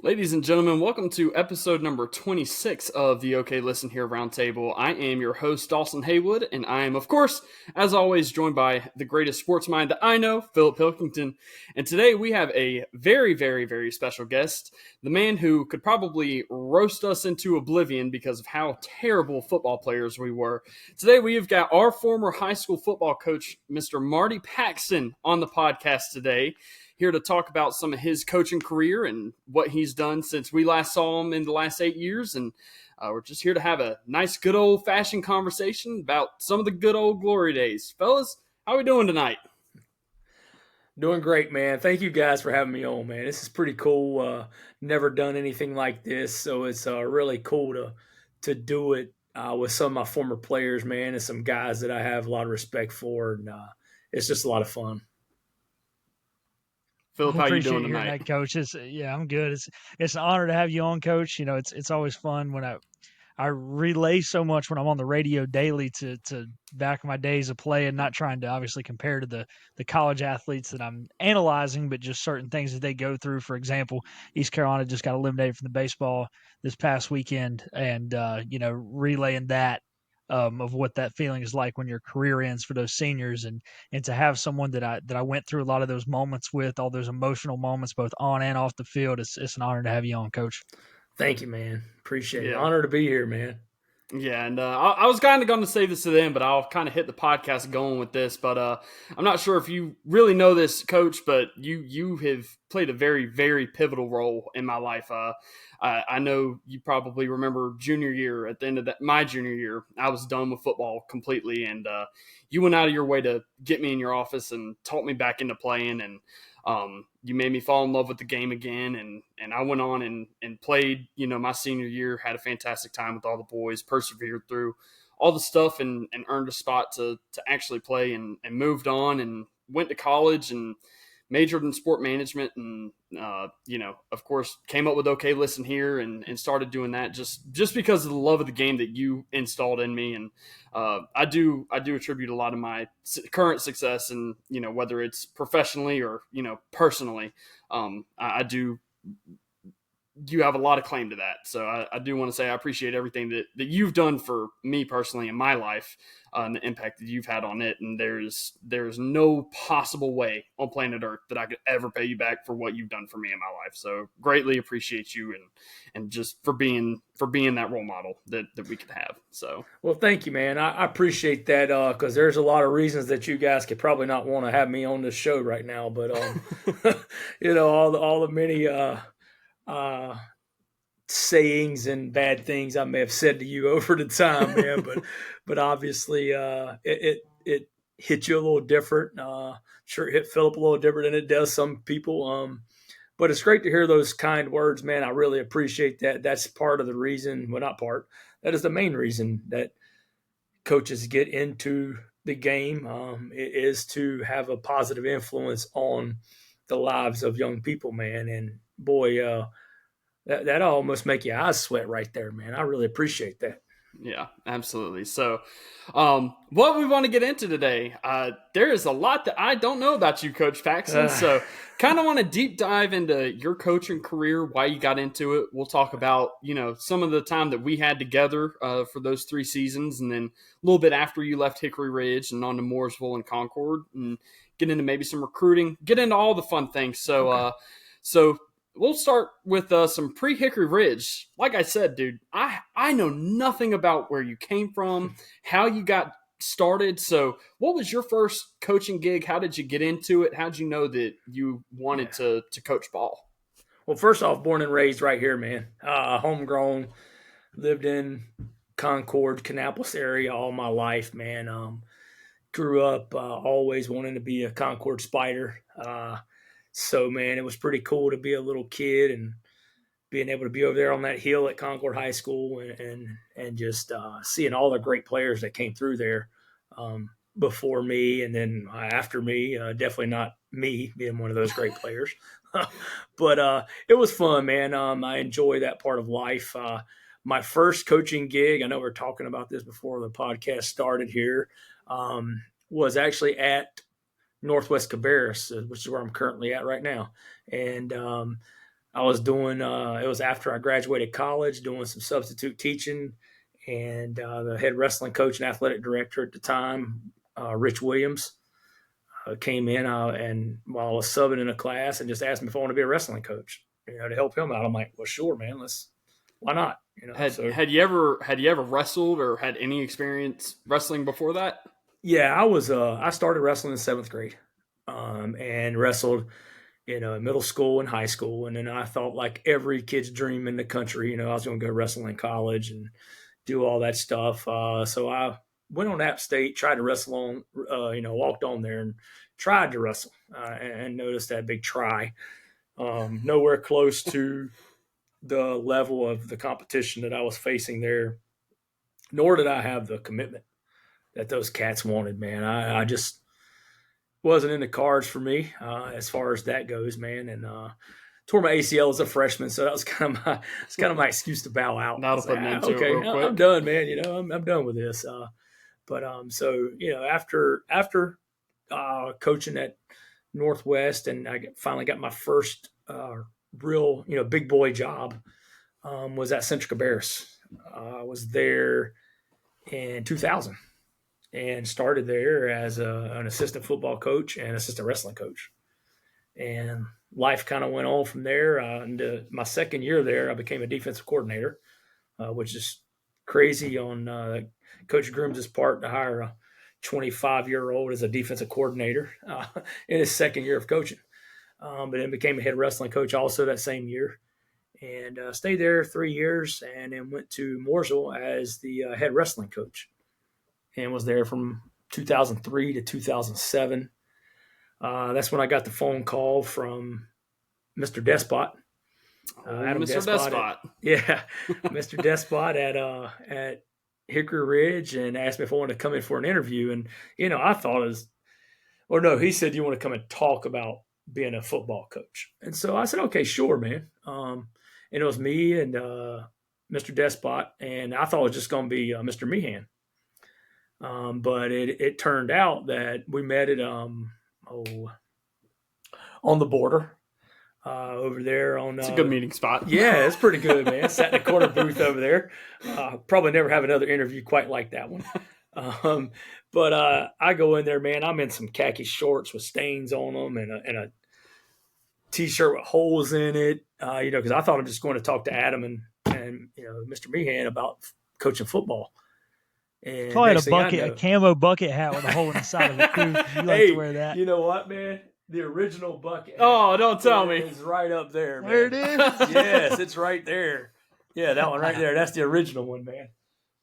Ladies and gentlemen, welcome to episode number 26 of the OK Listen Here Roundtable. I am your host, Dawson Haywood, and I am, of course, as always, joined by the greatest sports mind that I know, Philip Pilkington. And today we have a very, very, very special guest, the man who could probably roast us into oblivion because of how terrible football players we were. Today we have got our former high school football coach, Mr. Marty Paxton, on the podcast today, here to talk about some of his coaching career and what he's done since we last saw him in the last 8 years. And we're just here to have a nice, good old-fashioned conversation about some of the good old glory days. Fellas, how are we doing tonight? Doing great, man. Thank you guys for having me on, man. This is pretty cool. Never done anything like this, so it's really cool to do it with some of my former players, man, and some guys that I have a lot of respect for, and it's just a lot of fun. Philip, how you doing Hearing tonight? that, Coach. I'm good. It's an honor to have you on, Coach. You know, it's always fun when I relay so much when I'm on the radio daily to back in my days of playing, not trying to obviously compare to the college athletes that I'm analyzing, but just certain things that they go through. For example, East Carolina just got eliminated from the baseball this past weekend, and relaying that. Of what that feeling is like when your career ends for those seniors, and to have someone that I went through a lot of those moments with, all those emotional moments both on and off the field, it's an honor to have you on, Coach. Thank you, man. Appreciate it. Yeah. Honor to be here, man. Yeah, and I was kind of going to say this to them, but I'll kind of hit the podcast going with this. But I'm not sure if you really know this, Coach, but you have played a very, very pivotal role in my life. I know you probably remember junior year. At the end of my junior year, I was done with football completely, and you went out of your way to get me in your office and taught me back into playing, and you made me fall in love with the game again, and I went on and played, my senior year, had a fantastic time with all the boys, persevered through all the stuff and earned a spot to actually play, and moved on and went to college and majored in sport management, and of course came up with OK Listen Here and started doing that just because of the love of the game that you installed in me. And I do attribute a lot of my current success, and whether it's professionally or personally, I do. You have a lot of claim to that. So I do want to say I appreciate everything that you've done for me personally in my life, and the impact that you've had on it. And there's no possible way on planet Earth that I could ever pay you back for what you've done for me in my life. So greatly appreciate you and just for being that role model that we could have. So, well, thank you, man. I appreciate that because there's a lot of reasons that you guys could probably not want to have me on this show right now, but all the many sayings and bad things I may have said to you over the time, man. but obviously it hit you a little different. Sure, it hit Philip a little different than it does some people. But it's great to hear those kind words, man. I really appreciate that. That's part of the reason. Well, not part. That is the main reason that coaches get into the game. It is to have a positive influence on the lives of young people, man. And boy, that almost make your eyes sweat right there, man. I really appreciate that. Yeah, absolutely. So what we want to get into today, there is a lot that I don't know about you, Coach Paxton. So kind of want to deep dive into your coaching career, why you got into it. We'll talk about, some of the time that we had together for those 3 seasons, and then a little bit after you left Hickory Ridge and on to Mooresville and Concord, and get into maybe some recruiting, get into all the fun things. So, okay. We'll start with some pre-Hickory Ridge. Like I said, dude, I know nothing about where you came from, how you got started. So what was your first coaching gig? How did you get into it? How did you know that you wanted to coach ball? Well, first off, born and raised right here, man. Homegrown, lived in Concord, Kannapolis area all my life, man. Grew up always wanting to be a Concord Spider. So, man, it was pretty cool to be a little kid and being able to be over there on that hill at Concord High School and just seeing all the great players that came through there before me and then after me. Definitely not me being one of those great players. But it was fun, man. I enjoy that part of life. My first coaching gig, I know we were talking about this before the podcast started here, was actually at Northwest Cabarrus, which is where I'm currently at right now. And I was doing, it was after I graduated college, doing some substitute teaching. And the head wrestling coach and athletic director at the time, Rich Williams, came in and while I was subbing in a class and just asked me if I want to be a wrestling coach, to help him out. I'm like, well, sure, man, why not? Had you ever wrestled or had any experience wrestling before that? Yeah, I started wrestling in 7th grade, and wrestled, in middle school and high school. And then I thought, like every kid's dream in the country, I was going to go wrestle in college and do all that stuff. So I went on App State, tried to wrestle on, walked on there and tried to wrestle, and noticed that big try. Nowhere close to the level of the competition that I was facing there, nor did I have the commitment that those cats wanted, man. I just wasn't in the cards for me as far as that goes, man. And tore my ACL as a freshman, so that was kind of my excuse to bow out. That'll put an end to it real quick. I'm done, man. I'm done with this. So after coaching at Northwest, and I finally got my first real big boy job, was at Central Cabarrus. I was there in 2000 and started there as an assistant football coach and assistant wrestling coach. And life kind of went on from there. And my second year there, I became a defensive coordinator, which is crazy on Coach Groom's part to hire a 25-year-old as a defensive coordinator in his second year of coaching. But then became a head wrestling coach also that same year, and stayed there 3 years, and then went to Mooresville as the head wrestling coach, and was there from 2003 to 2007. That's when I got the phone call from Mr. Despot. Adam Mr. Despot. Mr. Despot at Hickory Ridge, and asked me if I wanted to come in for an interview. And, I thought he said, you want to come and talk about being a football coach? And so I said, okay, sure, man. And it was me and Mr. Despot, and I thought it was just going to be Mr. Meehan. But it turned out that we met at on the border over there. It's a good meeting spot. Yeah, it's pretty good, man. Sat in a corner booth over there. Probably never have another interview quite like that one. But I go in there, man. I'm in some khaki shorts with stains on them and a T-shirt with holes in it, because I thought I'm just going to talk to Adam and Mr. Meehan about coaching football. And probably had a camo bucket hat with a hole in the side of the coupe. You like to wear that. You know what, man? The original bucket hat. Oh, don't tell me. It's right up there, man. There it is? Yes, it's right there. Yeah, that one right there. That's the original one, man.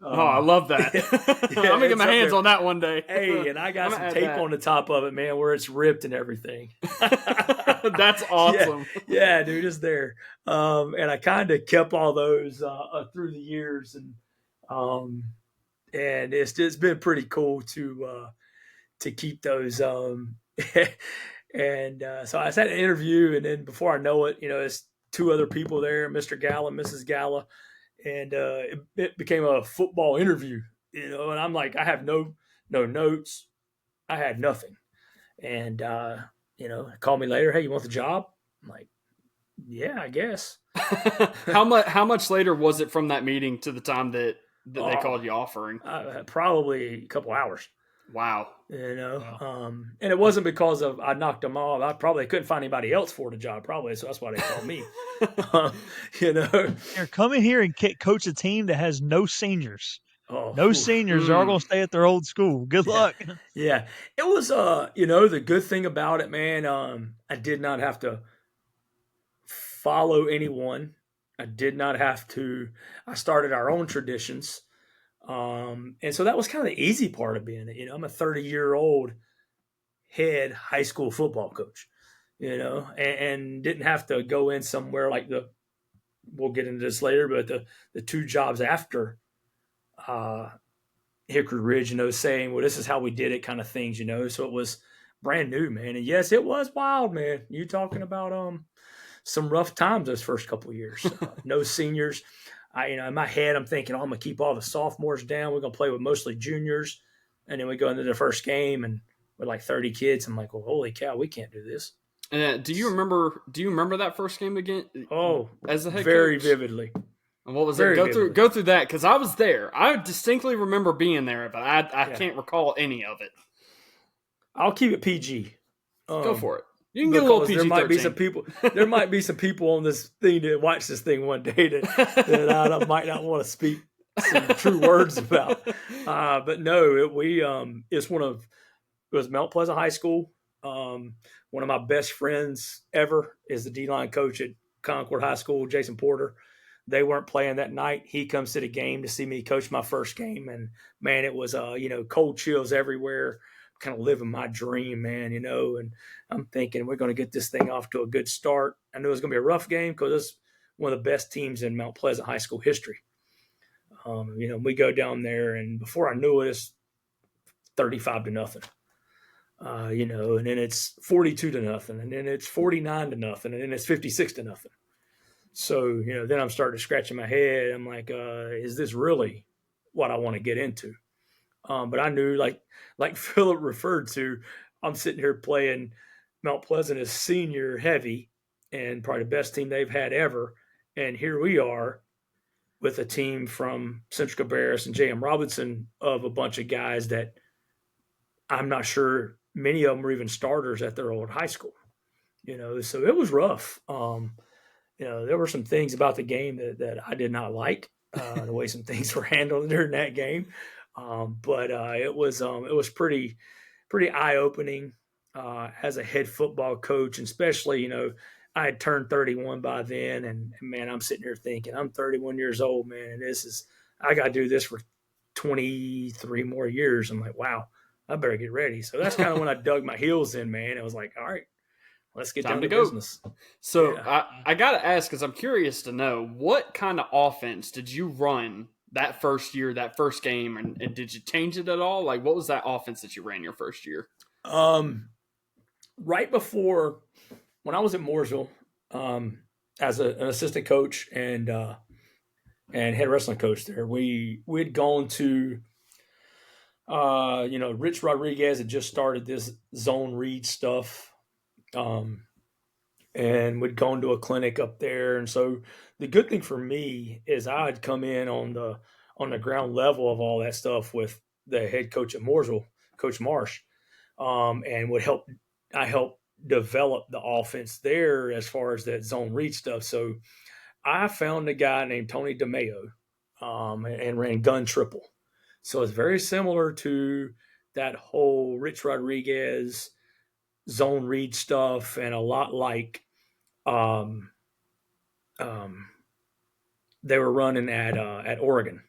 I love that. I'm going to get my hands on that one day. Hey, and I got some tape on the top of it, man, where it's ripped and everything. That's awesome. Yeah, dude, it's there. And I kind of kept all those through the years. And it's been pretty cool to keep those. And so I sat in an interview, and then before I know it, it's two other people there, Mr. Galla, Mrs. Galla. And it became a football interview, and I'm like, I have no notes. I had nothing. And, call me later. Hey, you want the job? I'm like, yeah, I guess. How much later was it from that meeting to the time that they called you offering? Probably a couple hours. Wow. And it wasn't because I knocked them off. I probably couldn't find anybody else for the job, probably. So that's why they called me. You're coming here and coach a team that has no seniors. Oh, no seniors are all going to stay at their old school. Good luck. Yeah. It was, the good thing about it, man, I did not have to follow anyone. I did not have to. I started our own traditions. And so that was kind of the easy part of being it. I'm a 30-year-old head high school football coach, and didn't have to go in somewhere like we'll get into this later, but the two jobs after Hickory Ridge, saying, well, this is how we did it kind of things, so it was brand new, man. And yes, it was wild, man. You talking about some rough times those first couple of years. No seniors. In my head, I'm thinking, I'm going to keep all the sophomores down. We're going to play with mostly juniors. And then we go into the first game and we're like 30 kids. I'm like, well, holy cow, we can't do this. And do you remember that first game again? Oh, as a head very coach? vividly. And what was Very it? vividly. Go through that, because I was there. I distinctly remember being there, but I can't recall any of it. I'll keep it PG. Go for it. You can get a little PG-13. There might be some people on this thing that watch this thing one day that I might not want to speak some true words about. But no, it was Mount Pleasant High School. One of my best friends ever is the D-line coach at Concord High School, Jason Porter. They weren't playing that night. He comes to the game to see me coach my first game. And man, it was, cold chills everywhere, kind of living my dream, man, and I'm thinking we're going to get this thing off to a good start. I knew it was going to be a rough game because it's one of the best teams in Mount Pleasant High School history. We go down there, and before I knew it, it's 35-0. And then it's 42-0, and then it's 49-0, and then it's 56-0. So, then I'm starting to scratching my head. I'm like, is this really what I want to get into? But I knew, like Philip referred to, I'm sitting here playing Mount Pleasant as senior heavy and probably the best team they've had ever. And here we are with a team from Central Cabarrus and J.M. Robinson of a bunch of guys that I'm not sure many of them were even starters at their old high school. So it was rough. There were some things about the game that I did not like, the way some things were handled during that game. But it was pretty eye-opening as a head football coach, and especially, I had turned 31 by then, and man, I'm sitting here thinking I'm 31 years old, man, and I got to do this for 23 more years. I'm like, wow, I better get ready. So that's kind of when I dug my heels in, man. It was like, all right, let's get down to business. So yeah. I got to ask, because I'm curious to know, what kind of offense did you run that first year, that first game, and did you change it at all? Like, what was that offense that you ran your first year? Right before, when I was at Mooresville, as an assistant coach and head wrestling coach there, we'd gone to, Rich Rodriguez had just started this zone read stuff, and we'd gone to a clinic up there. And so the good thing for me is I'd come in on the ground level of all that stuff with the head coach at Mooresville, Coach Marsh, and I helped develop the offense there as far as that zone read stuff. So I found a guy named Tony DeMeo, and ran gun triple. So it's very similar to that whole Rich Rodriguez zone read stuff, and a lot like they were running at Oregon.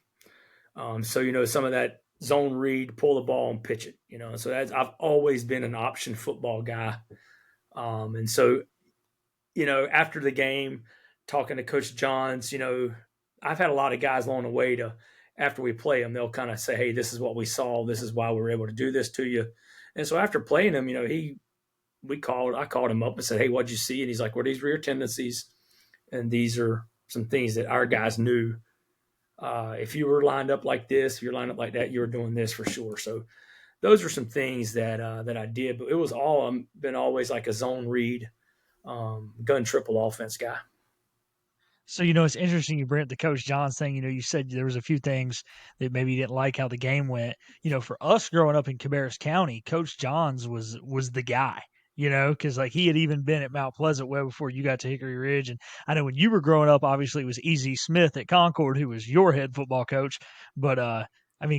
So some of that zone read, pull the ball and pitch it. So I've always been an option football guy. And so, after the game, talking to Coach Johns, I've had a lot of guys along the way after we play them, they'll kind of say, hey, this is what we saw. This is why we were able to do this to you. And so after playing him, I called him up and said, hey, what'd you see? And he's like, well, these were your tendencies. And these are some things that our guys knew. If you were lined up like this, if you're lined up like that, you were doing this for sure. So those were some things that I did, but it was been always like a zone read, gun triple offense guy. So, it's interesting you bring up the Coach Johns thing. You said there was a few things that maybe you didn't like how the game went. For us growing up in Cabarrus County, Coach Johns was the guy, because he had even been at Mount Pleasant way before you got to Hickory Ridge. And I know when you were growing up, obviously it was E.Z. Smith at Concord, who was your head football coach. But,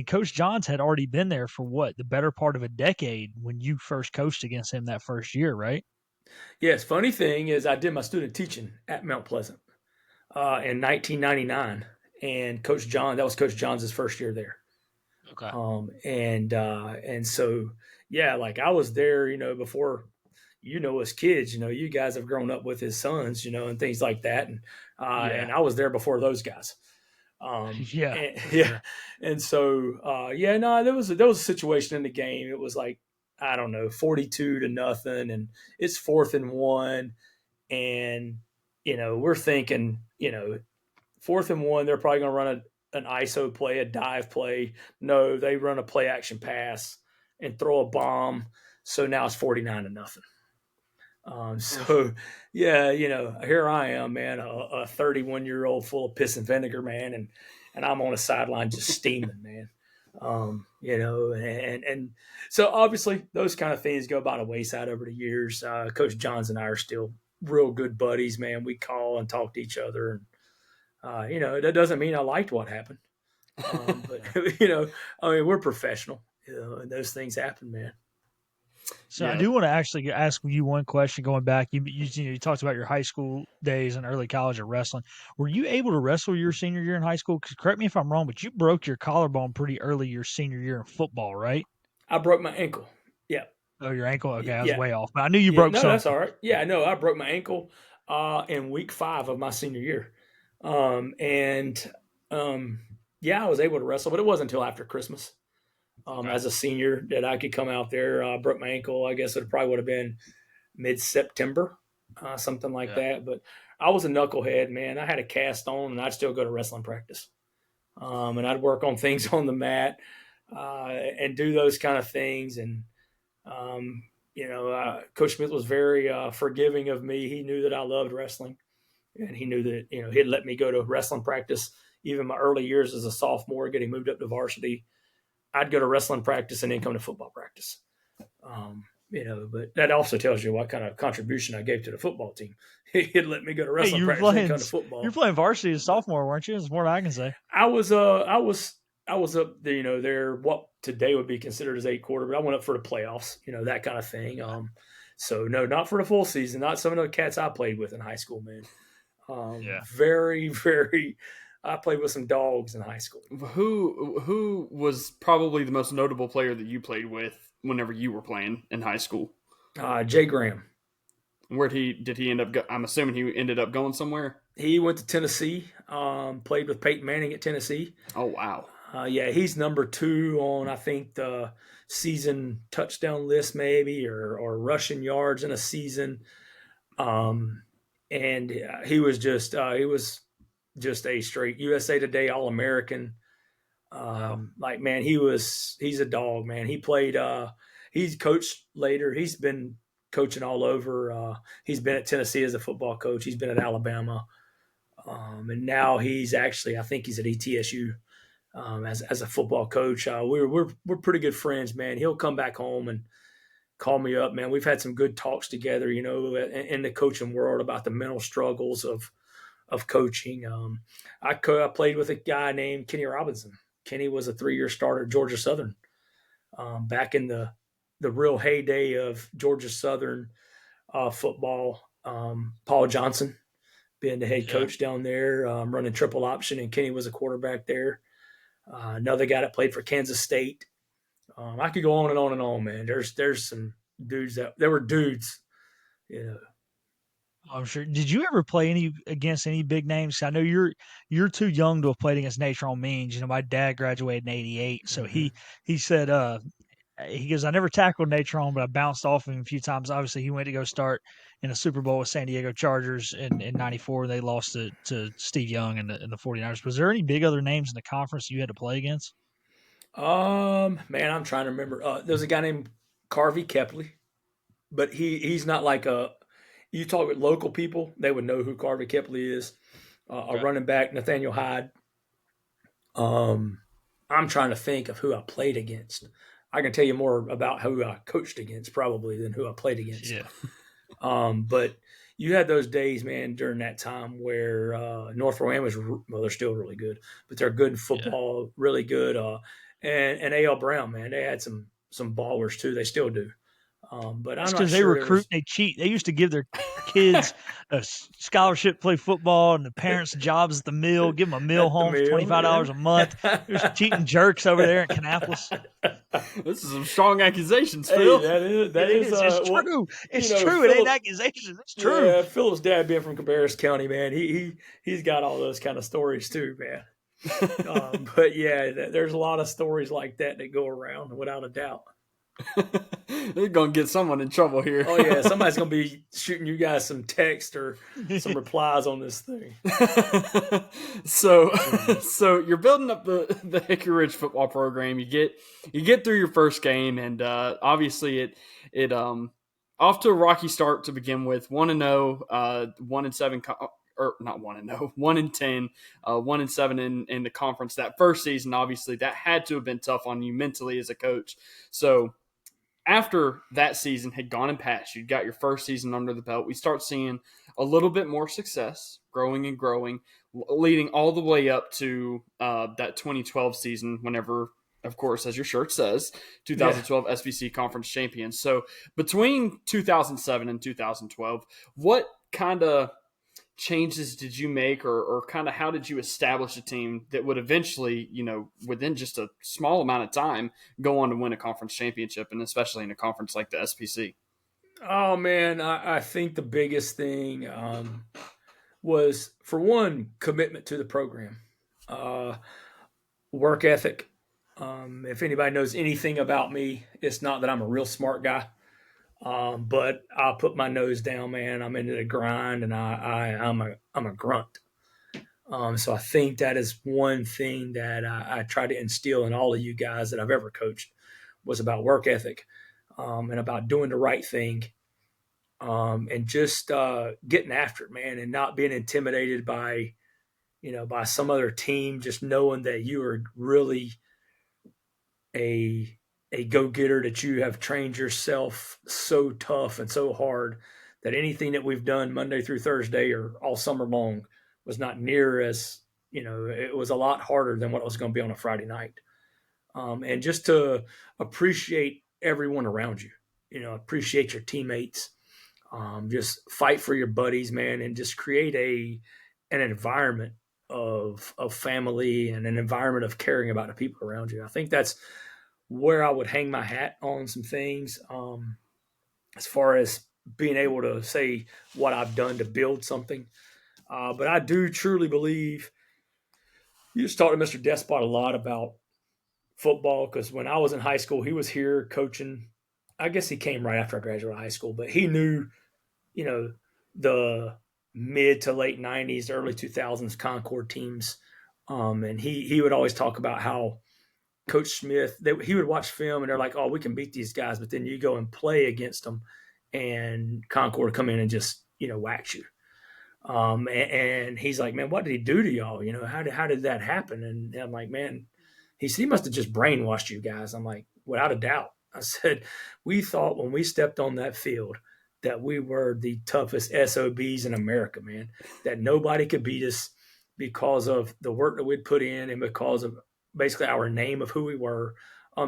Coach Johns had already been there for the better part of a decade when you first coached against him that first year, right? Yes. Funny thing is I did my student teaching at Mount Pleasant in 1999, and Coach John, that was Coach Johns' first year there. Okay. And so, yeah, like I was there, before, as kids, you guys have grown up with his sons, and things like that. And I was there before those guys. Yeah. And so, there was a situation in the game. It was like, I don't know, 42-0, and it's 4th and 1. And, we're thinking, 4th and 1, they're probably going to run an ISO play, a dive play. No, they run a play action pass and throw a bomb. So now it's 49-0. So yeah, here I am, man, a 31-year-old full of piss and vinegar, man, and I'm on a sideline just steaming, man. And so obviously those kind of things go by the wayside over the years. Coach Johns and I are still real good buddies, man. We call and talk to each other, and that doesn't mean I liked what happened, but we're professional, and those things happen, man. So I do want to actually ask you one question. Going back, you talked about your high school days and early college of wrestling. Were you able to wrestle your senior year in high school? 'Cause correct me if I'm wrong, but you broke your collarbone pretty early your senior year in football, right? I broke my ankle. Yeah. Oh, your ankle. Okay, I was Yeah. way off, but I knew you broke No, something. that's all right. Yeah, no, I broke my ankle in week 5 of my senior year. I was able to wrestle, but it wasn't until after Christmas. As a senior that I could come out there. Broke my ankle. I guess it probably would have been mid-September, something like that. But I was a knucklehead, man. I had a cast on, and I'd still go to wrestling practice. And I'd work on things on the mat and do those kind of things. And, Coach Smith was very forgiving of me. He knew that I loved wrestling, and he knew that, he'd let me go to wrestling practice even my early years as a sophomore, getting moved up to varsity. I'd go to wrestling practice and then come to football practice. But that also tells you what kind of contribution I gave to the football team. He'd let me go to wrestling practice and come to football. You're playing varsity as a sophomore, weren't you? That's more than I can say. I was up there, there what today would be considered as 8 quarter, but I went up for the playoffs, that kind of thing. So no, not for the full season, not some of the cats I played with in high school, man. Very, very. I played with some dogs in high school. Who was probably the most notable player that you played with whenever you were playing in high school? Jay Graham. Where did he end up? I'm assuming he ended up going somewhere. He went to Tennessee. Played with Peyton Manning at Tennessee. Oh wow. He's number 2 on I think the season touchdown list, maybe or rushing yards in a season. And he was just a straight USA Today All-American. Man, he's a dog, man. He played, he's coached later. He's been coaching all over. He's been at Tennessee as a football coach. He's been at Alabama. And now I think he's at ETSU as a football coach. We're pretty good friends, man. He'll come back home and call me up, man. We've had some good talks together, in the coaching world about the mental struggles of coaching. I played with a guy named Kenny Robinson. Kenny was a 3-year starter at Georgia Southern back in the real heyday of Georgia Southern football. Paul Johnson being the head coach down there, running triple option, and Kenny was a quarterback there. Another guy that played for Kansas State. I could go on and on and on, man. There's some dudes there were dudes, I'm sure. Did you ever play against any big names? I know you're too young to have played against Natron Means. My dad graduated in '88, so he said he goes, I never tackled Natron, but I bounced off him a few times. Obviously, he went to go start in a Super Bowl with San Diego Chargers in '94. They lost to Steve Young and the 49ers. Was there any big other names in the conference you had to play against? Man, I'm trying to remember. There's a guy named Carvey Kepley, but he's not like a. You talk with local people, they would know who Carvey Kepley is. A running back, Nathaniel Hyde. I'm trying to think of who I played against. I can tell you more about who I coached against probably than who I played against. Yeah. But you had those days, man, during that time where North Rowan was, they're still really good, but they're good in football, really good. And A.L. Brown, man, they had some ballers too. They still do. But I'm not because sure they recruit, they cheat. They used to give their kids a scholarship to play football, and the parents' jobs at the mill, give them a meal home for $25 a month. There's cheating jerks over there in Kannapolis. This is some strong accusations, Phil. Hey, that is it's true. It's true. It ain't accusations. It's true. Yeah, Phil's dad being from Cabarrus County, man, he's got all those kind of stories too, man. But yeah, there's a lot of stories like that go around, without a doubt. They're gonna get someone in trouble here. Oh yeah, somebody's gonna be shooting you guys some text or some replies on this thing. So you're building up the Hickory Ridge football program. You get through your first game, and obviously it off to a rocky start to begin with. 1-0, 1-7, or not 1-0, 1-10, 1-7 in the conference that first season. Obviously, that had to have been tough on you mentally as a coach. So after that season had gone and passed, you got your first season under the belt. We start seeing a little bit more success, growing and growing, leading all the way up to that 2012 season. Whenever, of course, as your shirt says, 2012 SBC Conference Champions. So between 2007 and 2012, what kind of changes did you make, or kind of how did you establish a team that would eventually, within just a small amount of time, go on to win a conference championship, and especially in a conference like the SPC? Oh, man, I think the biggest thing was, for one, commitment to the program, work ethic. If anybody knows anything about me, it's not that I'm a real smart guy. But I'll put my nose down, man. I'm into the grind, and I'm a grunt. So I think that is one thing that I try to instill in all of you guys that I've ever coached, was about work ethic, and about doing the right thing, and just getting after it, man, and not being intimidated by some other team. Just knowing that you are really a go-getter, that you have trained yourself so tough and so hard that anything that we've done Monday through Thursday or all summer long was not near as, it was a lot harder than what it was going to be on a Friday night. And just to appreciate everyone around you, appreciate your teammates, just fight for your buddies, man, and just create an environment of family and an environment of caring about the people around you. I think that's where I would hang my hat on some things, as far as being able to say what I've done to build something. But I do truly believe, you just talked to Mr. Despot a lot about football, because when I was in high school, he was here coaching. I guess he came right after I graduated high school, but he knew, the mid to late 90s, early 2000s Concord teams. And he would always talk about how Coach Smith, he would watch film and they're like, oh, we can beat these guys. But then you go and play against them and Concord come in and just, wax you. And he's like, man, what did he do to y'all? How did that happen? And I'm like, man, he must have just brainwashed you guys. I'm like, without a doubt. I said, we thought when we stepped on that field that we were the toughest SOBs in America, man, that nobody could beat us because of the work that we'd put in and because of basically our name of who we were.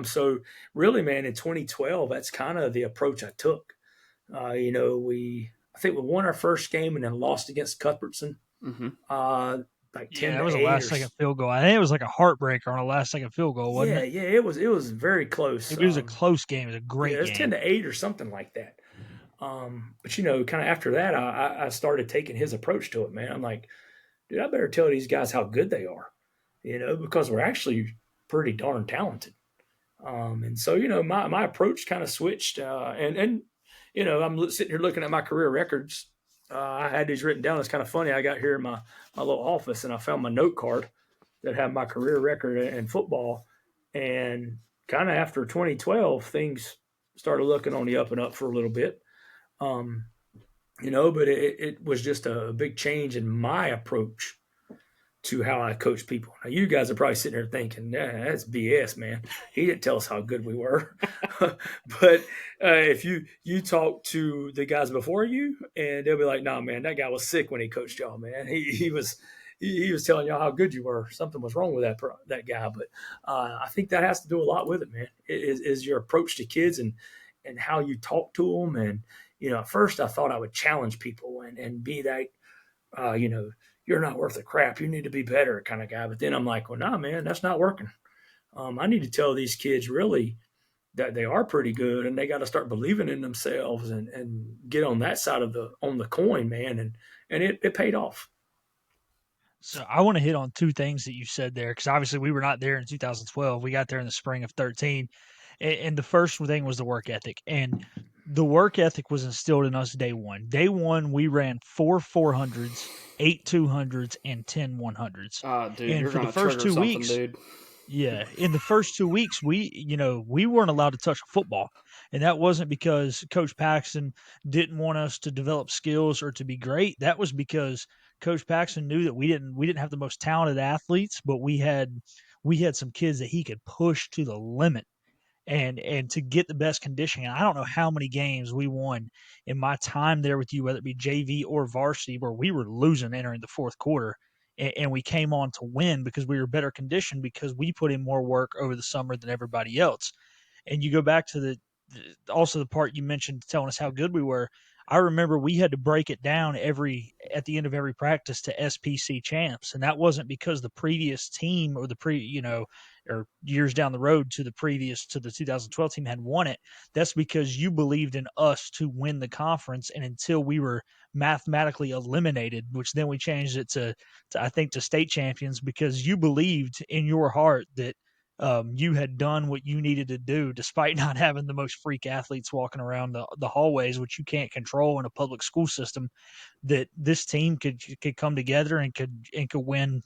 So really, man, in 2012, that's kind of the approach I took. I think we won our first game and then lost against Cuthbertson. Mm-hmm. Like 10 that was to a 8 last-second field goal. I think it was like a heartbreaker on a last-second field goal, wasn't it? Yeah, it was very close. It was a close game. It was a great game. It was 10 to 8 or something like that. But kind of after that, I started taking his approach to it, man. I'm like, dude, I better tell these guys how good they are, because we're actually pretty darn talented. And so, my approach kind of switched. And I'm sitting here looking at my career records. I had these written down. It's kind of funny. I got here in my little office and I found my note card that had my career record in football. And kind of after 2012, things started looking on the up and up for a little bit. But it was just a big change in my approach to how I coach people. Now, you guys are probably sitting there thinking, that's BS, man. He didn't tell us how good we were. But if you talk to the guys before you, and they'll be like, nah, man, that guy was sick when he coached y'all, man. He was telling y'all how good you were. Something was wrong with that guy. But I think that has to do a lot with it, man. Is your approach to kids and how you talk to them. And, at first I thought I would challenge people and be that, you're not worth a crap, you need to be better kind of guy. But then I'm like, well, nah, man, that's not working. I need to tell these kids really that they are pretty good and they got to start believing in themselves and get on that side of the coin, man. And it paid off. So I want to hit on two things that you said there, because obviously we were not there in 2012. We got there in the spring of 13. And the first thing was the work ethic. And the work ethic was instilled in us day one. Day one, we ran 4 400s, 8 200s, and 10 100s. Dude, and you're for going the to first trigger 2 something, weeks, dude. Yeah, in the first 2 weeks, we weren't allowed to touch a football, and that wasn't because Coach Paxton didn't want us to develop skills or to be great. That was because Coach Paxton knew that we didn't have the most talented athletes, but we had some kids that he could push to the limit and to get the best conditioning. I don't know how many games we won in my time there with you, whether it be JV or varsity, where we were losing entering the fourth quarter, and we came on to win because we were better conditioned because we put in more work over the summer than everybody else. And you go back to also the part you mentioned telling us how good we were. I remember we had to break it down at the end of every practice to SPC champs, and that wasn't because the previous team or or years down the road to the 2012 team had won it. That's because you believed in us to win the conference, and until we were mathematically eliminated, which then we changed it to I think to state champions, because you believed in your heart that you had done what you needed to do, despite not having the most freak athletes walking around the hallways, which you can't control in a public school system. That this team could come together and could win,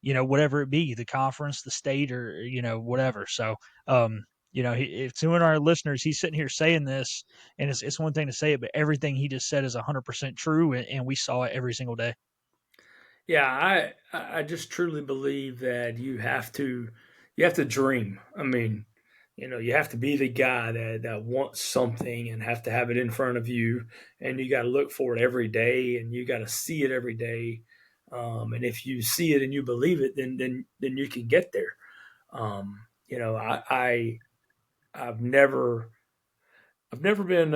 whatever it be, the conference, the state, or whatever. So, if to one of our listeners, he's sitting here saying this, and it's one thing to say it, but everything he just said is 100% true, and we saw it every single day. Yeah, I just truly believe that you have to dream. I mean, you have to be the guy that wants something and have to have it in front of you, and you got to look for it every day, and you got to see it every day. And if you see it and you believe it, then you can get there. I I've never been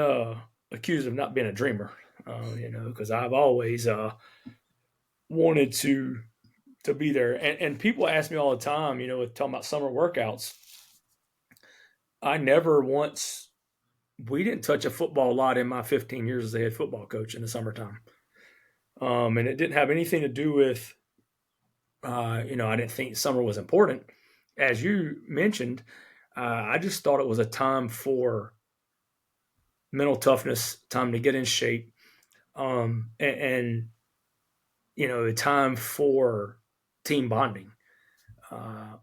accused of not being a dreamer. Because I've always wanted to be there. And people ask me all the time, with talking about summer workouts. I never once we didn't touch a football lot in my 15 years as a head football coach in the summertime. And it didn't have anything to do with I didn't think summer was important. As you mentioned, I just thought it was a time for mental toughness, time to get in shape, and a time for team bonding.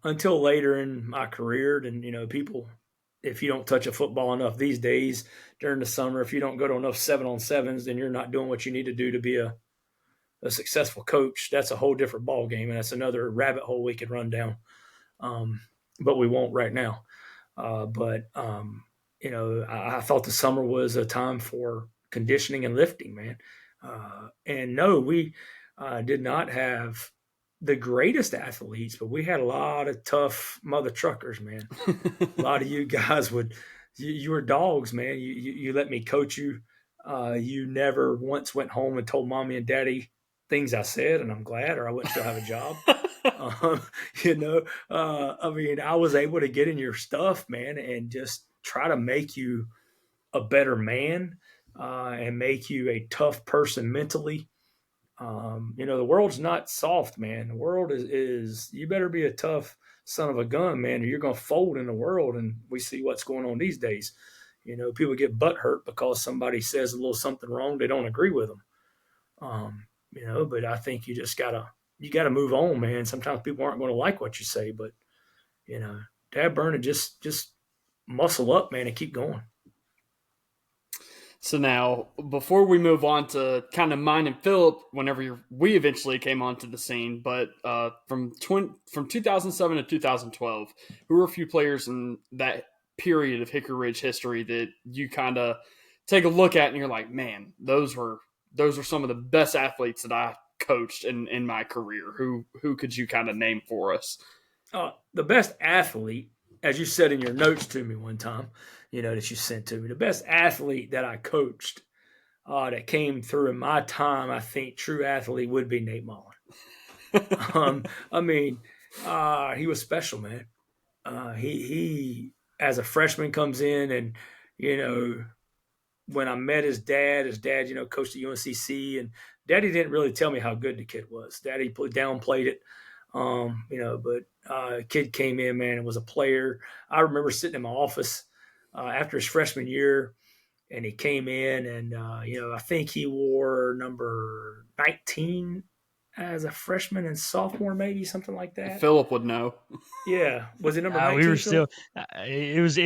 Until later in my career, and people, if you don't touch a football enough these days during the summer, if you don't go to enough 7-on-7s, then you're not doing what you need to do to be a successful coach. That's a whole different ball game, and that's another rabbit hole we could run down. But we won't right now. I thought the summer was a time for conditioning and lifting, man. And no, we did not have the greatest athletes, but we had a lot of tough mother truckers, man. A lot of you guys you were dogs, man. You let me coach you. You never once went home and told mommy and daddy things I said, and I'm glad, or I wouldn't still have a job. I mean, I was able to get in your stuff, man, and just try to make you a better man, and make you a tough person mentally. The world's not soft, man. The world is you better be a tough son of a gun, man, or you're going to fold in the world. And we see what's going on these days. People get butt hurt because somebody says a little something wrong. They don't agree with them. But I think you just gotta move on, man. Sometimes people aren't going to like what you say, but Dad Burnett, just muscle up, man, and keep going. So now, before we move on to kind of mine and Philip, whenever we eventually came onto the scene, but from 2007 to 2012, who were a few players in that period of Hickory Ridge history that you kind of take a look at and you're like, man, those were some of the best athletes that I coached in my career. Who could you kind of name for us? The best athlete, as you said in your notes to me one time, that you sent to me, the best athlete that I coached that came through in my time, I think true athlete would be Nate Mullen. He was special, man. He as a freshman comes in, and when I met his dad, coached at UNCC, and Daddy didn't really tell me how good the kid was. Daddy downplayed it. But kid came in, man, and was a player. I remember sitting in my office after his freshman year, and he came in, and I think he wore number 19 as a freshman and sophomore, maybe something like that. Philip would know. Yeah, was it number 19? We were still. He was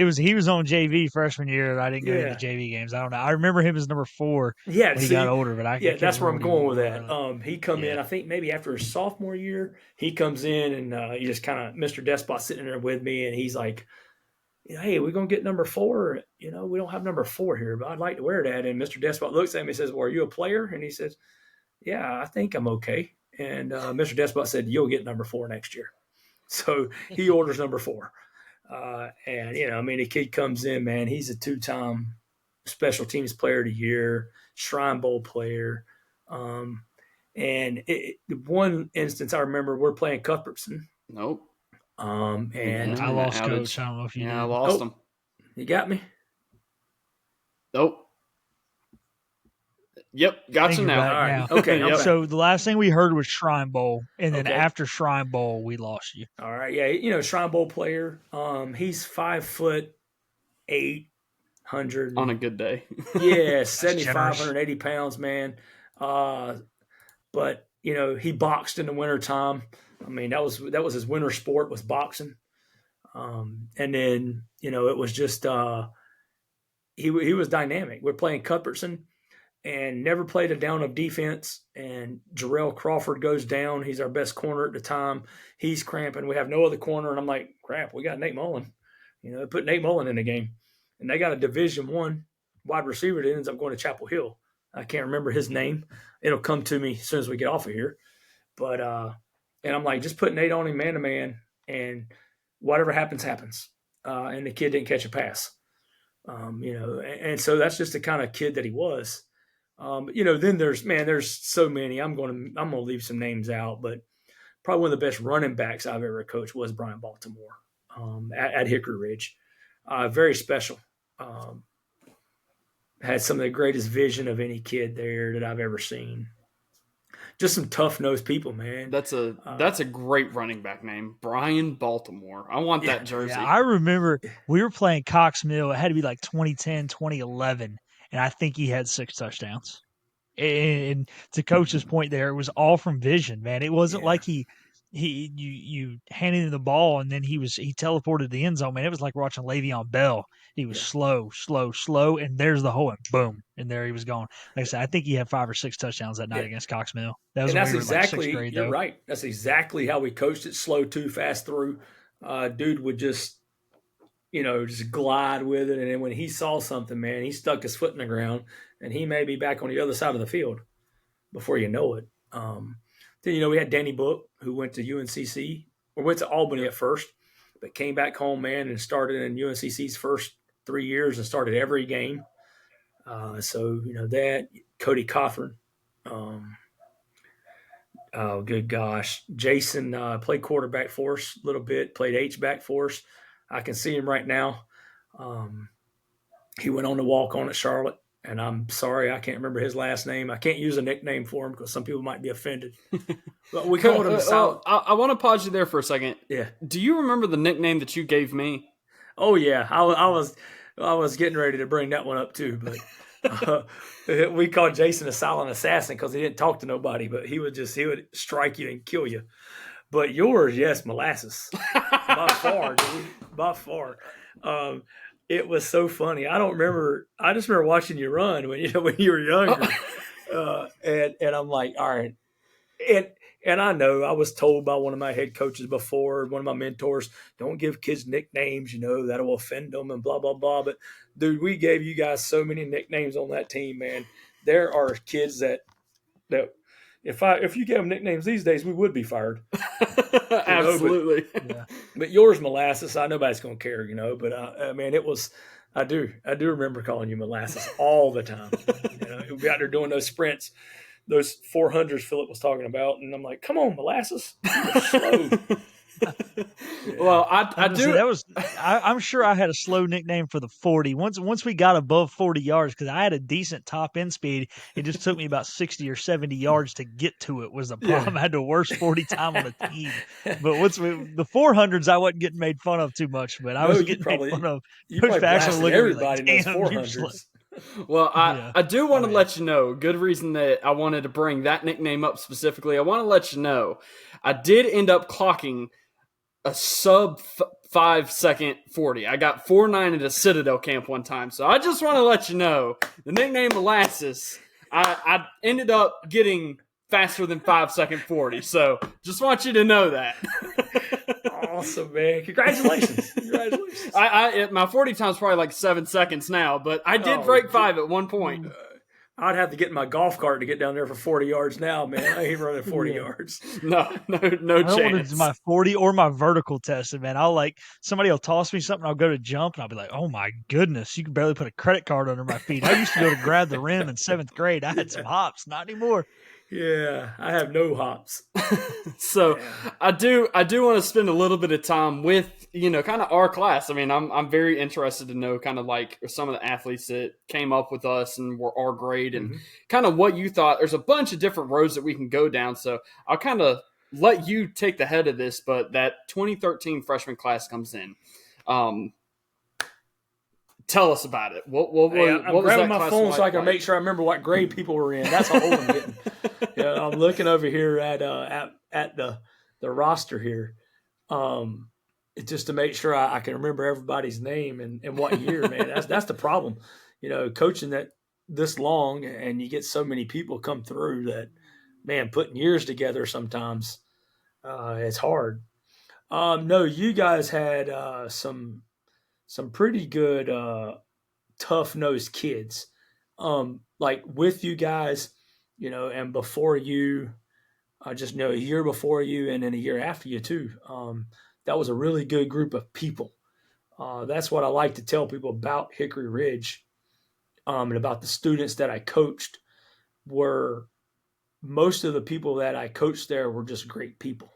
on JV freshman year. I didn't go to the JV games. I don't know. I remember him as number 4 when he got older, but I can't that's where I'm going with that. Really. He come in, I think maybe after his sophomore year, he comes in and he just kind of Mr. Despot sitting there with me, and he's like, "Hey, we're gonna get number 4. We don't have number 4 here, but I'd like to wear that." And Mr. Despot looks at me and says, "Well, are you a player?" And he says, "Yeah, I think I'm okay." And Mr. Despot said, "You'll get number 4 next year." So he orders number 4. And, the kid comes in, man, he's a 2-time special teams player of the year, Shrine Bowl player. And one instance I remember, we're playing Cuthbertson. Nope. And I lost coach. I don't know if you did. I lost him. You got me? Nope. Yep, got you now. All right. Okay. Yep. So the last thing we heard was Shrine Bowl, and then after Shrine Bowl, we lost you. All right. Yeah, Shrine Bowl player. He's 5'8", 100 on a good day. Yeah, 7,580 pounds, man. But he boxed in the wintertime. I mean, that was his winter sport, was boxing. And then it was just he was dynamic. We're playing Cuthbertson. And never played a down of defense. And Jarrell Crawford goes down. He's our best corner at the time. He's cramping. We have no other corner. And I'm like, crap, we got Nate Mullen. Put Nate Mullen in the game. And they got a Division I wide receiver that ends up going to Chapel Hill. I can't remember his name. It'll come to me as soon as we get off of here. But and I'm like, just put Nate on him man-to-man. And whatever happens, happens. And the kid didn't catch a pass. And so that's just the kind of kid that he was. Then there's so many. I'm gonna leave some names out, but probably one of the best running backs I've ever coached was Brian Baltimore at Hickory Ridge. Very special. Had some of the greatest vision of any kid there that I've ever seen. Just some tough-nosed people, man. That's a great running back name, Brian Baltimore. I want that jersey. Yeah, I remember we were playing Cox Mill. It had to be like 2010, 2011. And I think he had 6 touchdowns. And to Coach's point there, it was all from vision, man. It wasn't like you handed him the ball and then he teleported to the end zone, man. It was like watching Le'Veon Bell. He was slow, and there's the hole, and boom, and there he was gone. Like I said, I think he had 5 or 6 touchdowns that night against Cox Mill. That was that's exactly like 6th grade, you're though. right. That's exactly how we coached it. Slow to, fast through. Dude would just glide with it. And then when he saw something, man, he stuck his foot in the ground and he may be back on the other side of the field before you know it. Then, we had Danny Book, who went to UNCC, or went to Albany at first, but came back home, man, and started in UNCC's first 3 years and started every game. That, Cody Cothran. Oh, good gosh. Jason played quarterback for us a little bit, played H-back for us. I can see him right now. He went on to walk on at Charlotte, and I'm sorry I can't remember his last name. I can't use a nickname for him because some people might be offended. But we called him Sal. I want to pause you there for a second. Yeah. Do you remember the nickname that you gave me? Oh yeah, I was getting ready to bring that one up too, but we called Jason a silent assassin because he didn't talk to nobody, but he would strike you and kill you. But yours, yes, molasses. By far, dude. By far. It was so funny. I just remember watching you run when you were younger. And I'm like, all right. And I know I was told by one of my head coaches before, one of my mentors, don't give kids nicknames, that'll offend them and blah, blah, blah. But dude, we gave you guys so many nicknames on that team, man. There are kids that if you gave them nicknames these days, we would be fired. Absolutely. But yours, molasses, I know nobody's going to care, but it was, I do remember calling you molasses all the time. We'd be out there doing those sprints, those 400s Philip was talking about. And I'm like, come on, molasses. You're slow. Well, I do. I'm sure I had a slow nickname for the 40. Once we got above 40 yards, because I had a decent top end speed, it just took me about 60 or 70 yards to get to it was the problem. I had the worst 40 time on the team. But the 400s, I wasn't getting made fun of too much, but I was getting made fun of. You probably blasted everybody in those 400s. Well, Yeah. I do want to Oh, yeah. let you know, good reason that I wanted to bring that nickname up specifically. I want to let you know, I did end up clocking a sub 5 second 40. I got 4.9 at a Citadel camp one time. So I just want to let you know, the nickname Molasses, I ended up getting faster than 5 second 40. So just want you to know that. Awesome, man. Congratulations. Congratulations. My 40 time's probably like 7 seconds now, but I did Oh, break 5 at one point. I'd have to get in my golf cart to get down there for 40 yards now, man. I ain't running 40 yards. No I don't want to chance. do my 40 or my vertical tested, man. Somebody will toss me something, I'll go to jump, and I'll be like, oh my goodness, you can barely put a credit card under my feet. I used to be able to grab the rim in 7th grade. I had some hops, not anymore. Yeah, I have no hops. So I do want to spend a little bit of time with, kind of our class. I mean, I'm very interested to know kind of like some of the athletes that came up with us and were our grade and kind of what you thought. There's a bunch of different roads that we can go down. So I'll kind of let you take the head of this, but that 2013 freshman class comes in. Tell us about it. What I'm was grabbing that my phone so I can like? make sure I remember what grade people were in. That's how old I'm getting. I'm looking over here at the roster here, just to make sure I can remember everybody's name and what year. Man, that's the problem. Coaching that this long and you get so many people come through that, man, putting years together sometimes it's hard. No, you guys had some pretty good tough-nosed kids, like with you guys, and before you, just a year before you and then a year after you too. That was a really good group of people. That's what I like to tell people about Hickory Ridge, and about the students that I coached. Were most of the people that I coached there were just great people.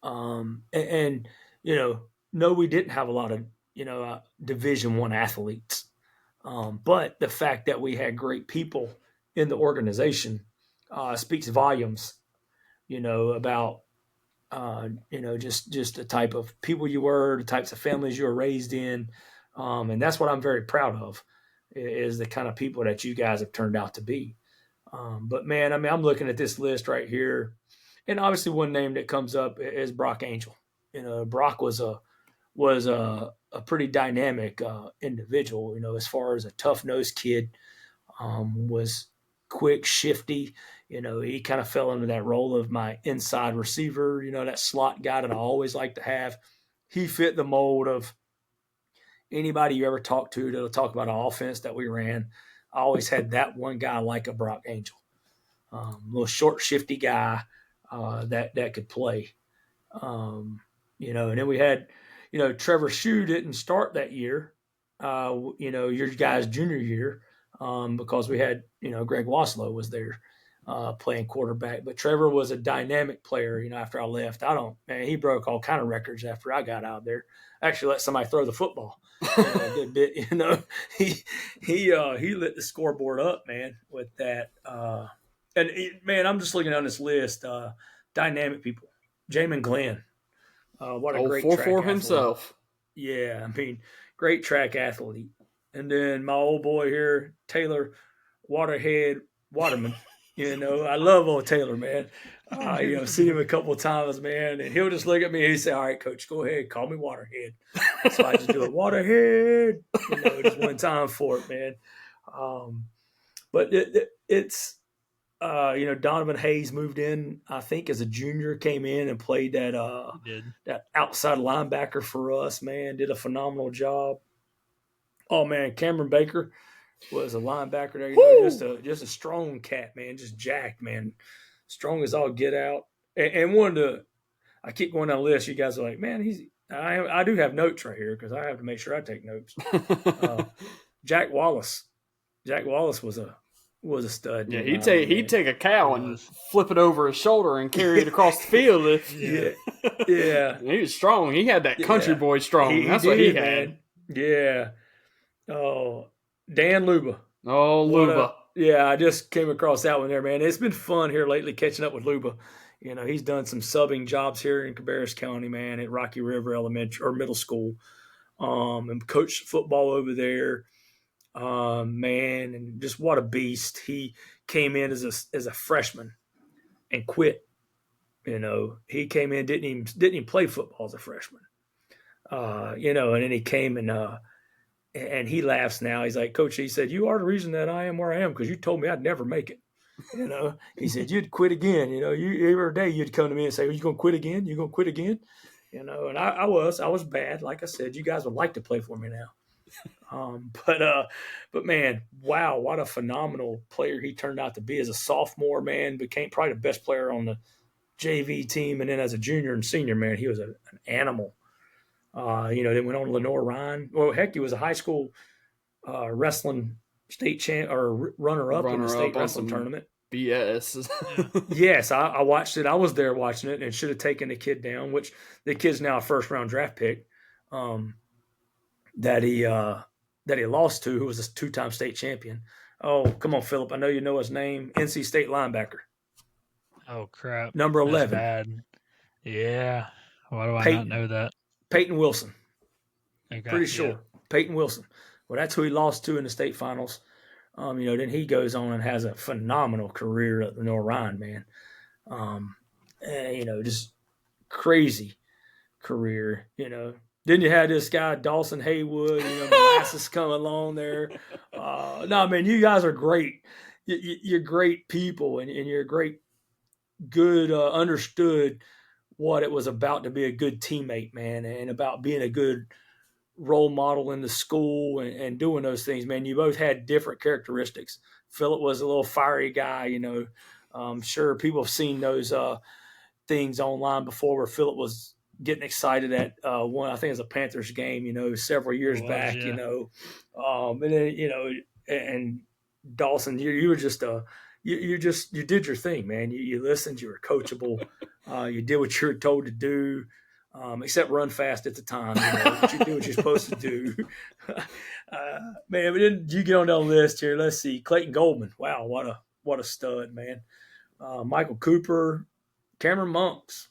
And no, we didn't have a lot of Division I athletes, but the fact that we had great people in the organization speaks volumes, about just the type of people you were, the types of families you were raised in, and that's what I'm very proud of, is the kind of people that you guys have turned out to be. But man, I mean, I'm looking at this list right here, and obviously one name that comes up is Brock Angel. Brock was a pretty dynamic individual. As far as a tough nosed kid, was quick, shifty. He kind of fell into that role of my inside receiver. That slot guy that I always like to have. He fit the mold of anybody you ever talk to that'll talk about an offense that we ran. I always had that one guy like a Brock Angel, little short, shifty guy that could play. And then we had, Trevor Shue didn't start that year, your guys' junior year, because we had, Greg Waslow was there playing quarterback. But Trevor was a dynamic player, after I left. He broke all kind of records after I got out there. Actually let somebody throw the football a good bit. He lit the scoreboard up, man, with that. Man, I'm just looking on this list. Dynamic people. Jamin Glenn. What a great 4-4 track athlete. himself. Yeah, I mean, great track athlete. And then my old boy here, Taylor Waterhead Waterman. I love old Taylor, man. Seen him a couple of times, man, and he'll just look at me and he'll say, all right, coach, go ahead, call me Waterhead. So I just do it, Waterhead, just one time for it, man. But it's Donovan Hayes moved in, I think, as a junior, came in and played that outside linebacker for us, man, did a phenomenal job. Oh, man, Cameron Baker was a linebacker there, just a strong cat, man, just jacked, man, strong as all get out. And one of the, I keep going down the list, you guys are like, man, I do have notes right here because I have to make sure I take notes. Jack Wallace was a stud. Yeah, he'd take a cow and flip it over his shoulder and carry it across the field. Yeah. He was strong. He had that country boy strong. That's what he had. Man. Yeah. Oh, Dan Luba. Oh, Luba. I just came across that one there, man. It's been fun here lately catching up with Luba. He's done some subbing jobs here in Cabarrus County, man, at Rocky River Elementary or Middle School, and coached football over there. Man, and just what a beast. He came in as a freshman and quit. He came in, didn't even play football as a freshman. And then he came and he laughs now. He's like, Coach, he said, you are the reason that I am where I am because you told me I'd never make it. He said, you'd quit again. You every day you'd come to me and say, are you going to quit again? You going to quit again? And I was bad. Like I said, you guys would like to play for me now. But man, wow, what a phenomenal player he turned out to be as a sophomore, man. Became probably the best player on the JV team. And then as a junior and senior, man, he was an animal. Then went on to Lenore Ryan. Well, heck, he was a high school wrestling state champ or runner-up in the state wrestling tournament. BS. Yes, I watched it. I was there watching it and should have taken the kid down, which the kid's now a first-round draft pick that he lost to, who was a two-time state champion. Oh, come on, Philip. I know you know his name. NC State linebacker. Oh, crap. Number 11. That's bad. Yeah. Why do I not know that? Peyton Wilson. Okay, Pretty sure. Yeah. Peyton Wilson. Well, that's who he lost to in the state finals. Then he goes on and has a phenomenal career at Lenore Ryan, man. Just crazy career, Then you had this guy, Dawson Haywood, Molasses coming along there. No, man, you guys are great. You're great people, and you're great, good, understood what it was about to be a good teammate, man, and about being a good role model in the school and doing those things, man. You both had different characteristics. Philip was a little fiery guy, I'm sure people have seen those things online before where Philip was getting excited at one, I think it was a Panthers game, several years back, yeah. And then, and Dawson, you were just you did your thing, man. You listened, you were coachable, you did what you were told to do. Except run fast at the time, but you do what you're supposed to do. Man, but then you get on the list here. Let's see. Clayton Goldman. Wow, what a stud, man. Michael Cooper, Cameron Monks.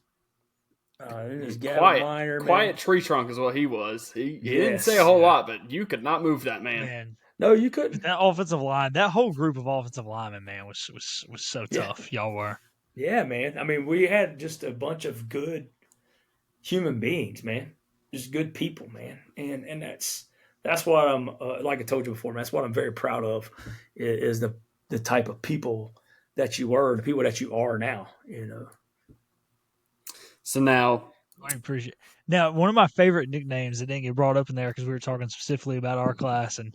Quiet tree trunk is what he was. He didn't say a whole lot, but you could not move that man. No, you couldn't. That offensive line, that whole group of offensive linemen, man, was so tough. Y'all were. Yeah, man. I mean, we had just a bunch of good human beings, man, just good people, man, and that's what I'm like I told you before, man. That's what I'm very proud of is the type of people that you were, the people that you are now, So now I appreciate. Now, one of my favorite nicknames that didn't get brought up in there because we were talking specifically about our class, and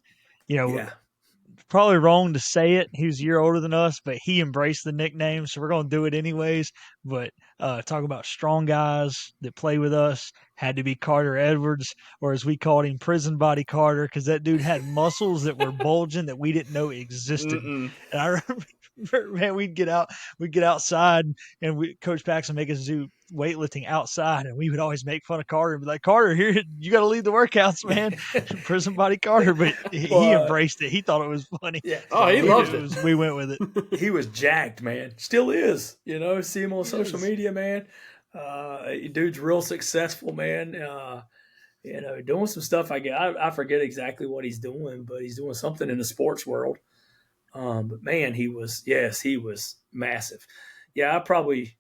probably wrong to say it. He was a year older than us, but he embraced the nickname, so we're going to do it anyways. But talk about strong guys that play with us had to be Carter Edwards, or as we called him, Prison Body Carter, because that dude had muscles that were bulging that we didn't know existed. And I remember, man, we'd get outside, and Coach Paxton make us do weightlifting outside, and we would always make fun of Carter and be like, Carter, here, you got to lead the workouts, man. Prison Body Carter. But he embraced it. He thought it was funny. Yeah. Oh, he loved it. We went with it. He was jacked, man. Still is. See him on social media, man. Dude's real successful, man. Doing some stuff. I forget exactly what he's doing, but he's doing something in the sports world. But man, he was massive. Yeah, I probably,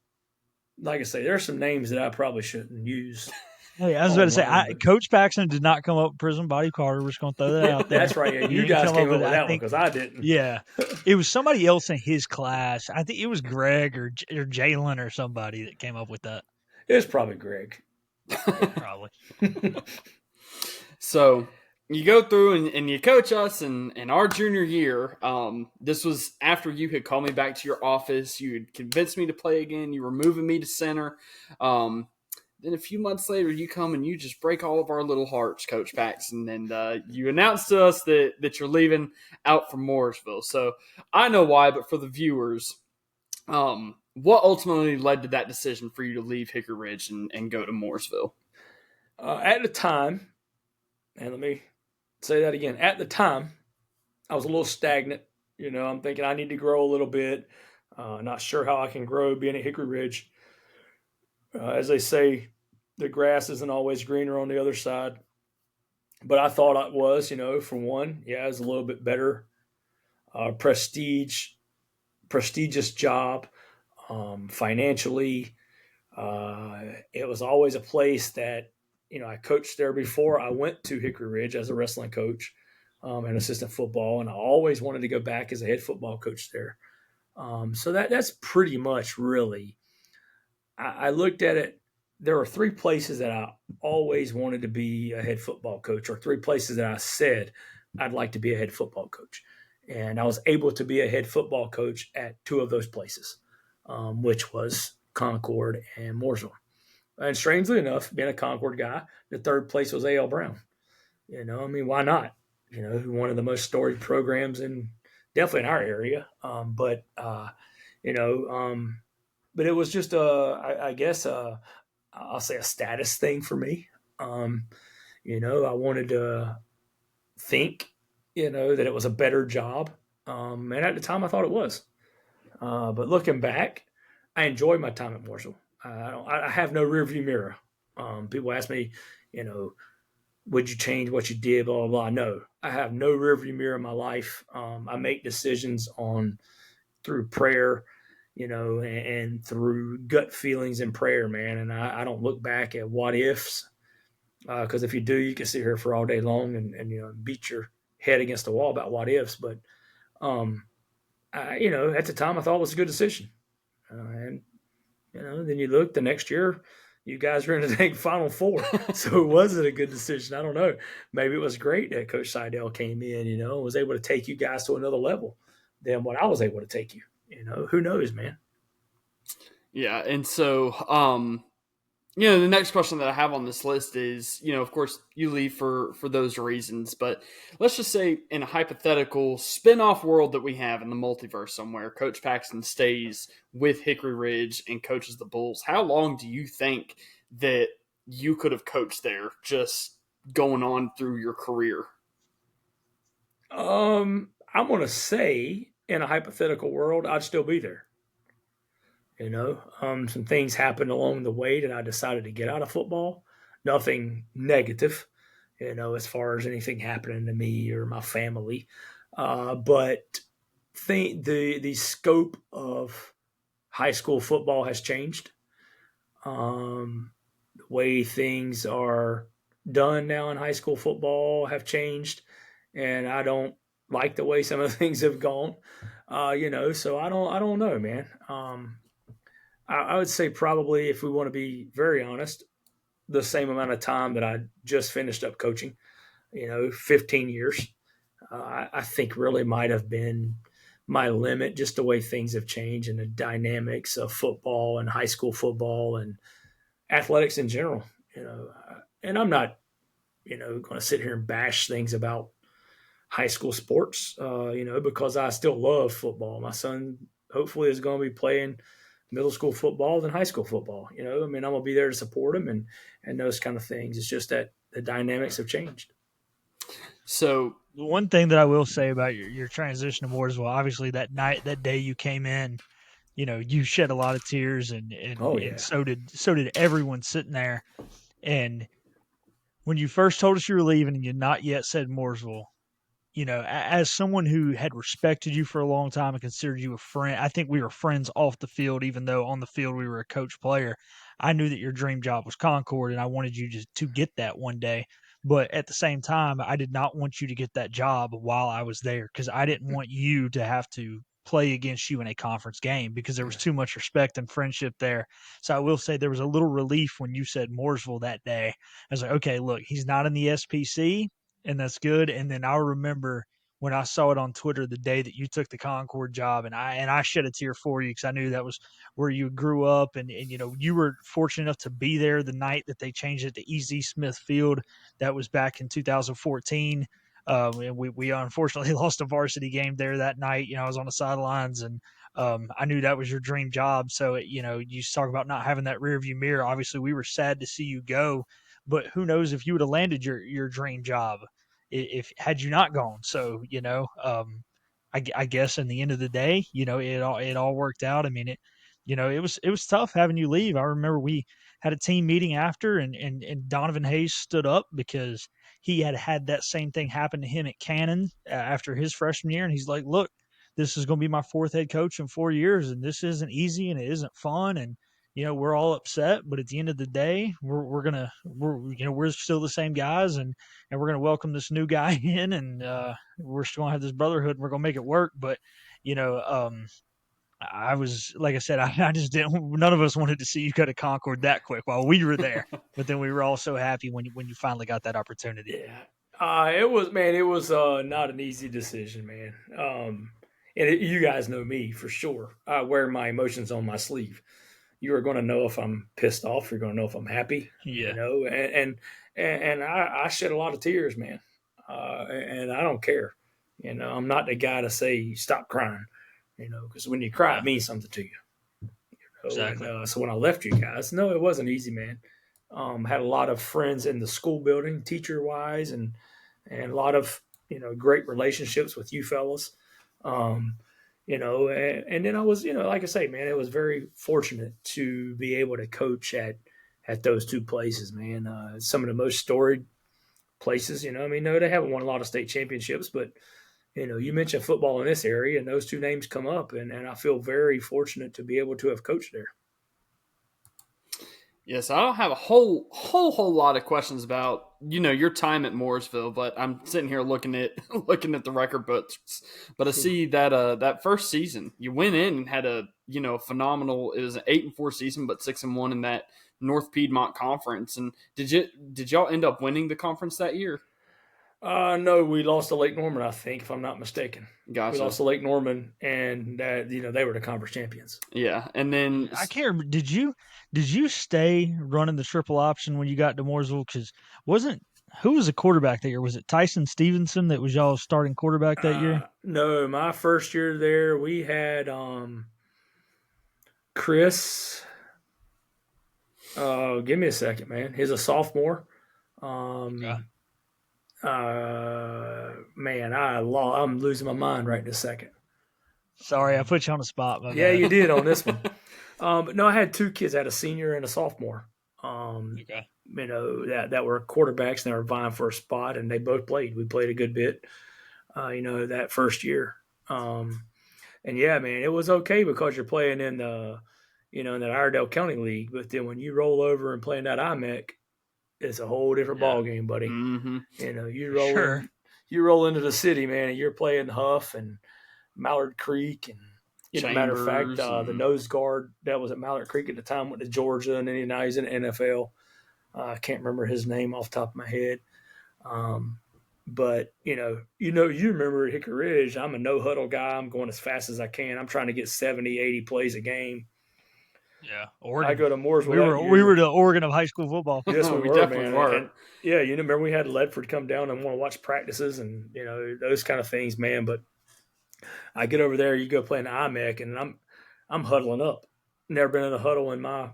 like I say, there are some names that I probably shouldn't use. Hey, I was about to say, Coach Paxton did not come up with Prison Body Carter. We're just going to throw that out there. That's right. Yeah, you guys came up with that one because I didn't. Yeah. It was somebody else in his class. I think it was Greg or Jalen or somebody that came up with that. It was probably Greg. Probably. So you go through and you coach us in our junior year. This was after you had called me back to your office. You had convinced me to play again. You were moving me to center. Then a few months later, you come and you just break all of our little hearts, Coach Paxton, and you announced to us that you're leaving out from Mooresville. So I know why, but for the viewers, what ultimately led to that decision for you to leave Hickory Ridge and go to Mooresville? At the time, and let me say that again. At the time, I was a little stagnant. I'm thinking I need to grow a little bit. Not sure how I can grow being at Hickory Ridge. As they say, the grass isn't always greener on the other side. but I thought it was, for one, yeah, it was a little bit better, prestigious job, financially. It was always a place that, I coached there before I went to Hickory Ridge as a wrestling coach, and assistant football, and I always wanted to go back as a head football coach there. So that's pretty much really. I looked at it. There were three places that I always wanted to be a head football coach, or three places that I said I'd like to be a head football coach. And I was able to be a head football coach at two of those places, which was Concord and Mooresville. And strangely enough, being a Concord guy, the third place was A.L. Brown. Why not? One of the most storied programs in definitely in our area. But it was just I guess I'll say a status thing for me. I wanted to think, that it was a better job. And at the time I thought it was. But looking back, I enjoyed my time at Mooresville. I have no rearview mirror. People ask me, would you change what you did, blah, blah, blah. No, I have no rearview mirror in my life. I make decisions through prayer, and through gut feelings and prayer, man. And I don't look back at what ifs, because if you do, you can sit here for all day long and beat your head against the wall about what ifs. But, at the time I thought it was a good decision. And then you look the next year, you guys were in the Final Four. So it wasn't a good decision. I don't know. Maybe it was great that Coach Seidel came in, and was able to take you guys to another level than what I was able to take you. Who knows, man? Yeah. And so, the next question that I have on this list is, of course, you leave for those reasons, but let's just say in a hypothetical spin-off world that we have in the multiverse somewhere, Coach Paxton stays with Hickory Ridge and coaches the Bulls. How long do you think that you could have coached there just going on through your career? I'm going to say in a hypothetical world, I'd still be there. Some things happened along the way that I decided to get out of football. Nothing negative, as far as anything happening to me or my family. But the scope of high school football has changed. The way things are done now in high school football have changed, and I don't like the way some of the things have gone. So I don't know, man. I would say probably, if we want to be very honest, the same amount of time that I just finished up coaching, 15 years. I think really might have been my limit, just the way things have changed and the dynamics of football and high school football and athletics in general. And I'm not, going to sit here and bash things about high school sports, because I still love football. My son hopefully is going to be playing middle school football than high school football. I'm going to be there to support him and those kind of things. It's just that the dynamics have changed. So the one thing that I will say about your transition to Mooresville, obviously that day you came in, you shed a lot of tears and so did everyone sitting there. And when you first told us you were leaving and you not yet said Mooresville, as someone who had respected you for a long time and considered you a friend, I think we were friends off the field, even though on the field we were a coach player. I knew that your dream job was Concord, and I wanted you to get that one day. But at the same time, I did not want you to get that job while I was there, because I didn't want you to have to play against you in a conference game, because there was too much respect and friendship there. So I will say there was a little relief when you said Mooresville that day. I was like, okay, look, he's not in the SPC, and that's good. And then I remember when I saw it on Twitter the day that you took the Concord job, and I shed a tear for you, because I knew that was where you grew up, and you were fortunate enough to be there the night that they changed it to E.Z. Smith Field. That was back in 2014. And we unfortunately lost a varsity game there that night. I was on the sidelines, and I knew that was your dream job. So you talk about not having that rearview mirror. Obviously, we were sad to see you go, but who knows if you would have landed your dream job if had you not gone. So I guess in the end of the day, it all worked out. I mean, it was tough having you leave. I remember we had a team meeting after, and Donovan Hayes stood up because he had that same thing happen to him at Cannon after his freshman year. And he's like, look, this is going to be my 4th head coach in 4 years. And this isn't easy and it isn't fun. And, we're all upset, but at the end of the day, we're still the same guys, and we're going to welcome this new guy in, and we're still going to have this brotherhood, and we're going to make it work. But, I was, like I said, I just didn't. None of us wanted to see you go to Concord that quick while we were there. But then we were all so happy when you finally got that opportunity. Yeah, it was not an easy decision, man. You guys know me for sure. I wear my emotions on my sleeve. You are going to know if I'm pissed off. You're going to know if I'm happy. Yeah. And I shed a lot of tears, man. And I don't care. I'm not the guy to say stop crying. Because when you cry, it means something to you. Exactly. And, so when I left you guys, no, it wasn't easy, man. Had a lot of friends in the school building, teacher wise, and a lot of great relationships with you fellas. And then I was, like I say, man, it was very fortunate to be able to coach at those 2 places, man. Some of the most storied places, no, they haven't won a lot of state championships, but you mentioned football in this area, and those 2 names come up, and I feel very fortunate to be able to have coached there. Yes, I don't have a whole lot of questions about your time at Mooresville, but I'm sitting here looking at the record books. But I see that that first season you went in and had a phenomenal. It was an 8-4 season, but 6-1 in that North Piedmont Conference. And did y'all end up winning the conference that year? No, we lost to Lake Norman, I think, if I'm not mistaken. Gotcha. We lost to Lake Norman, and they were the conference champions. Yeah, and then I can't remember. Did you stay running the triple option when you got to Mooresville? Because who was the quarterback that year? Was it Tyson Stevenson that was y'all's starting quarterback that year? No, my first year there, we had Chris. Give me a second, man. He's a sophomore. Yeah. Man, I'm losing my mind right in a second. Sorry, I put you on the spot. Yeah, you did on this one. But no, I had 2 kids. I had a senior and a sophomore. Okay. That were quarterbacks and they were vying for a spot, and they both played. We played a good bit, that first year. And yeah, man, it was okay because you're playing in the, in that Iredell County League. But then when you roll over and play in that IMEC, it's a whole different ball game, buddy. Mm-hmm. You roll into the city, man, and you're playing Huff and Mallard Creek, and matter of fact, the nose guard that was at Mallard Creek at the time went to Georgia, and then now he's in the NFL. I can't remember his name off the top of my head. But you remember at Hickory Ridge, I'm a no huddle guy. I'm going as fast as I can. I'm trying to get 70, 80 plays a game. Yeah, Oregon. I go to Mooresville. We were the Oregon of high school football. Yes, we definitely were. And, yeah, remember we had Ledford come down and want to watch practices and those kind of things, man. But I get over there, you go play in the IMEC, and I'm huddling up. Never been in a huddle in my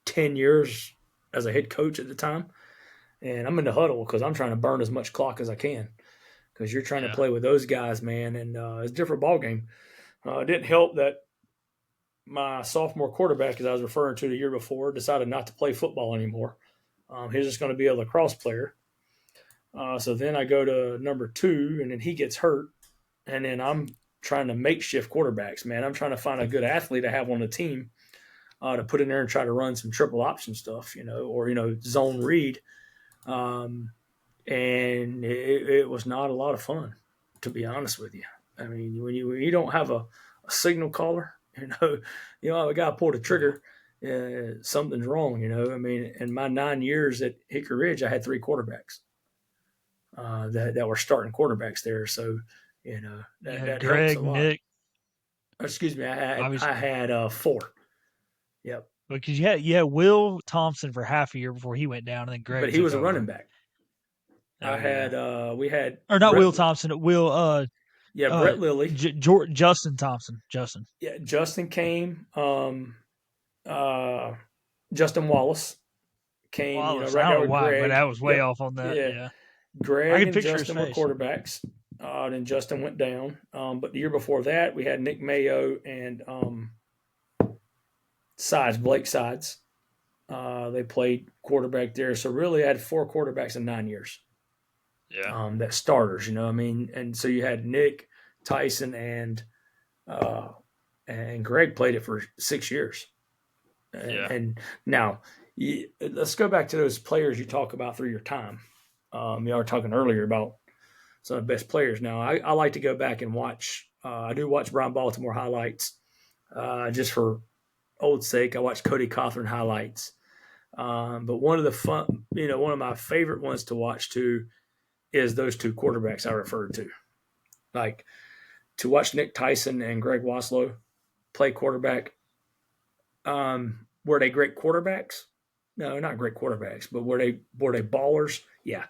10 years as a head coach at the time, and I'm in the huddle because I'm trying to burn as much clock as I can because you're trying to play with those guys, man. And it's a different ball game. It didn't help that my sophomore quarterback, as I was referring to the year before, decided not to play football anymore. He's just going to be a lacrosse player. So then I go to number 2, and then he gets hurt. And then I'm trying to makeshift quarterbacks, man. I'm trying to find a good athlete to have on the team to put in there and try to run some triple option stuff, or zone read. And it was not a lot of fun, to be honest with you. I mean, when you don't have a signal caller, a guy pulled a trigger, something's wrong, I mean, in my 9 years at Hickory Ridge, I had 3 quarterbacks that were starting quarterbacks there. So, that Greg, helps a lot. Nick. Excuse me, I had 4. Yep. Because you had Will Thompson for half a year before he went down, and then Greg. But he was a running back. Oh, we had or not Brett, Will Thompson. Will. Brett Lilly. Justin Thompson. Justin. Yeah, Justin came. Justin Wallace came. Wallace, right I don't know why, Greg. but I was way off on that. Yeah. Greg and Justin were quarterbacks. Then Justin went down. But the year before that, we had Nick Mayo and Blake Sides. They played quarterback there. So really I had 4 quarterbacks in 9 years. Yeah. That starters, I mean, and so you had Nick, Tyson, and Greg played it for 6 years. And now let's go back to those players you talk about through your time. You were talking earlier about some of the best players. Now I like to go back and watch. I do watch Brian Baltimore highlights, just for old sake. I watch Cody Cothran highlights. But one of my favorite ones to watch too is those 2 quarterbacks I referred to. Like, to watch Nick Tyson and Greg Waslow play quarterback. Were they great quarterbacks? No, not great quarterbacks, but were they ballers? Yeah,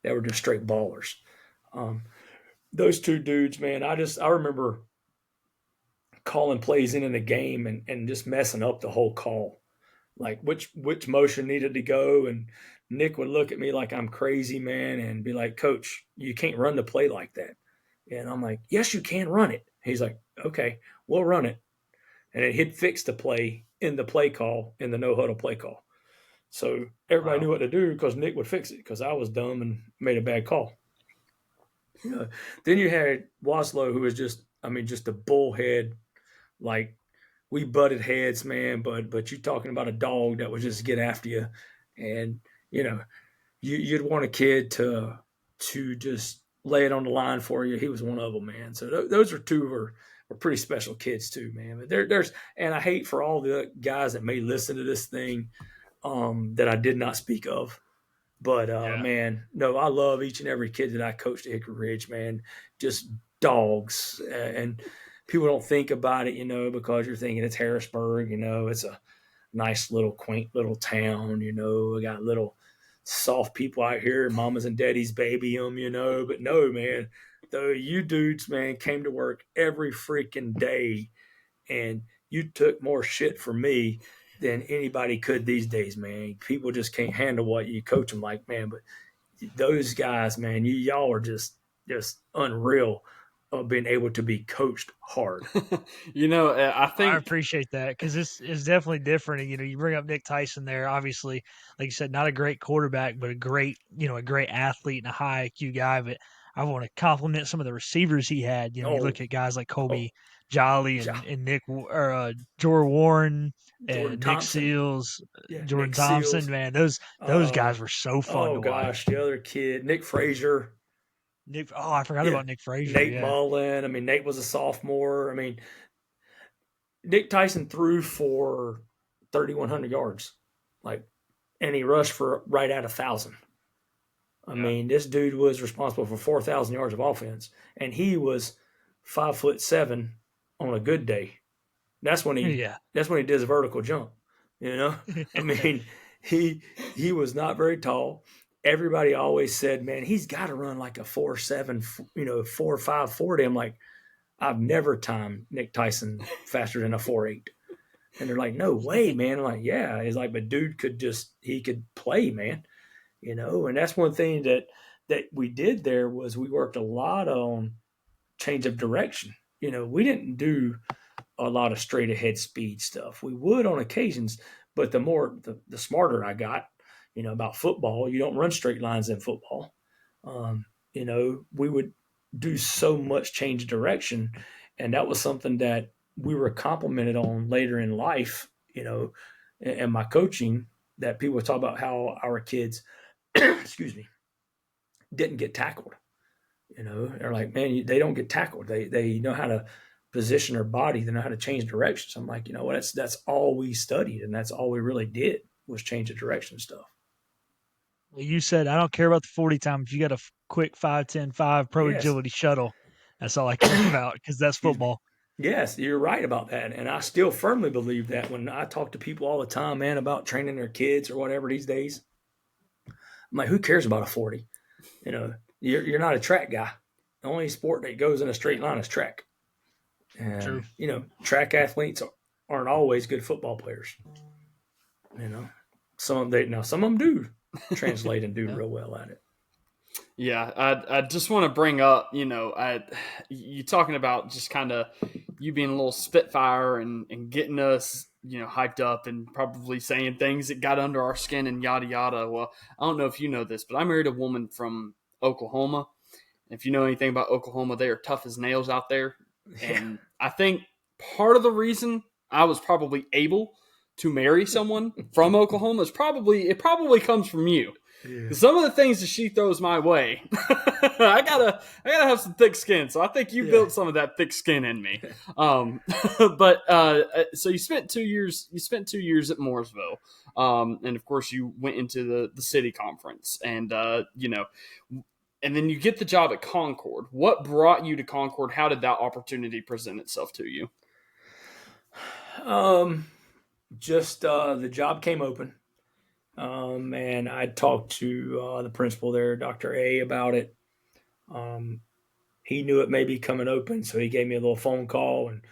they were just straight ballers. Those 2 dudes, man, I remember calling plays in the game and just messing up the whole call, like which motion needed to go, and Nick would look at me like I'm crazy, man, and be like, "Coach, you can't run the play like that." And I'm like, "Yes, you can run it." He's like, "Okay, we'll run it." And he'd fix the play in the play call, in the no huddle play call. So everybody knew what to do because Nick would fix it, because I was dumb and made a bad call. Then you had Waslow, who was just a bullhead. Like, we butted heads, man, but you're talking about a dog that would just get after you. And, you'd want a kid to just lay it on the line for you. He was one of them, man. So those are 2 were pretty special kids too, man. But there's, and I hate for all the guys that may listen to this thing, that I did not speak of. But man, no, I love each and every kid that I coached at Hickory Ridge, man. Just dogs. And people don't think about it, because you're thinking it's Harrisburg, it's a nice little quaint little town, we got little soft people out here, mamas and daddies baby them, but no, man, you dudes, man, came to work every freaking day, and you took more shit from me than anybody could these days, man. People just can't handle what you coach them like, man. But those guys, man, y'all are just unreal of being able to be coached hard. I think I appreciate that, because this is definitely different. And, you bring up Nick Tyson there, obviously, like you said, not a great quarterback, but a great athlete and a high IQ guy. But I want to compliment some of the receivers he had. You look at guys like Kobe Jolly and Nick or Jordan Warren Jordan and Nick Thompson. Seals, Jordan Nick Thompson. Seals. Man, those guys were so fun to watch. The other kid, Nick Frazier. I forgot about Nick Frazier. Nate Mullen. Nate was a sophomore. Nick Tyson threw for 3,100 yards, and he rushed for right at 1,000. This dude was responsible for 4,000 yards of offense, and he was 5'7" on a good day. That's when he did his vertical jump. He was not very tall. Everybody always said, man, he's got to run like a 4.7, 4.5 40. I'm like, I've never timed Nick Tyson faster than a 4.8. And they're like, no way, man. I'm like, yeah. It's like, but dude could play, man. And that's one thing that we did there was we worked a lot on change of direction. We didn't do a lot of straight ahead speed stuff. We would on occasions, but the smarter I got, about football, you don't run straight lines in football. We would do so much change of direction, and that was something that we were complimented on later in life, and my coaching, that people would talk about how our kids, excuse me, didn't get tackled. They're like, man, they don't get tackled. They know how to position their body. They know how to change directions. I'm like, that's all we studied, and that's all we really did was change the direction stuff. Well, you said, I don't care about the 40 time. If you got a quick 5, 10, 5 pro agility shuttle, that's all I care about, because that's football. Yes, you're right about that. And I still firmly believe that. When I talk to people all the time, man, about training their kids or whatever these days, I'm like, who cares about a 40? You're not a track guy. The only sport that goes in a straight line is track. And, True. Track athletes aren't always good football players. Some of them do translate and do real well at it. Yeah, I just want to bring up, you talking about just kind of you being a little spitfire and getting us hyped up and probably saying things that got under our skin and yada yada. Well, I don't know if you know this, but I married a woman from Oklahoma. If you know anything about Oklahoma, they are tough as nails out there. And I think part of the reason I was probably able to marry someone from Oklahoma is probably comes from you. Yeah. Some of the things that she throws my way, I gotta have some thick skin. So I think you built some of that thick skin in me. But so you spent 2 years. You spent 2 years at Mooresville, and of course you went into the city conference, and and then you get the job at Concord. What brought you to Concord? How did that opportunity present itself to you? Just the job came open. And I talked to the principal there, Dr. A, about it. He knew it may be coming open, so he gave me a little phone call, and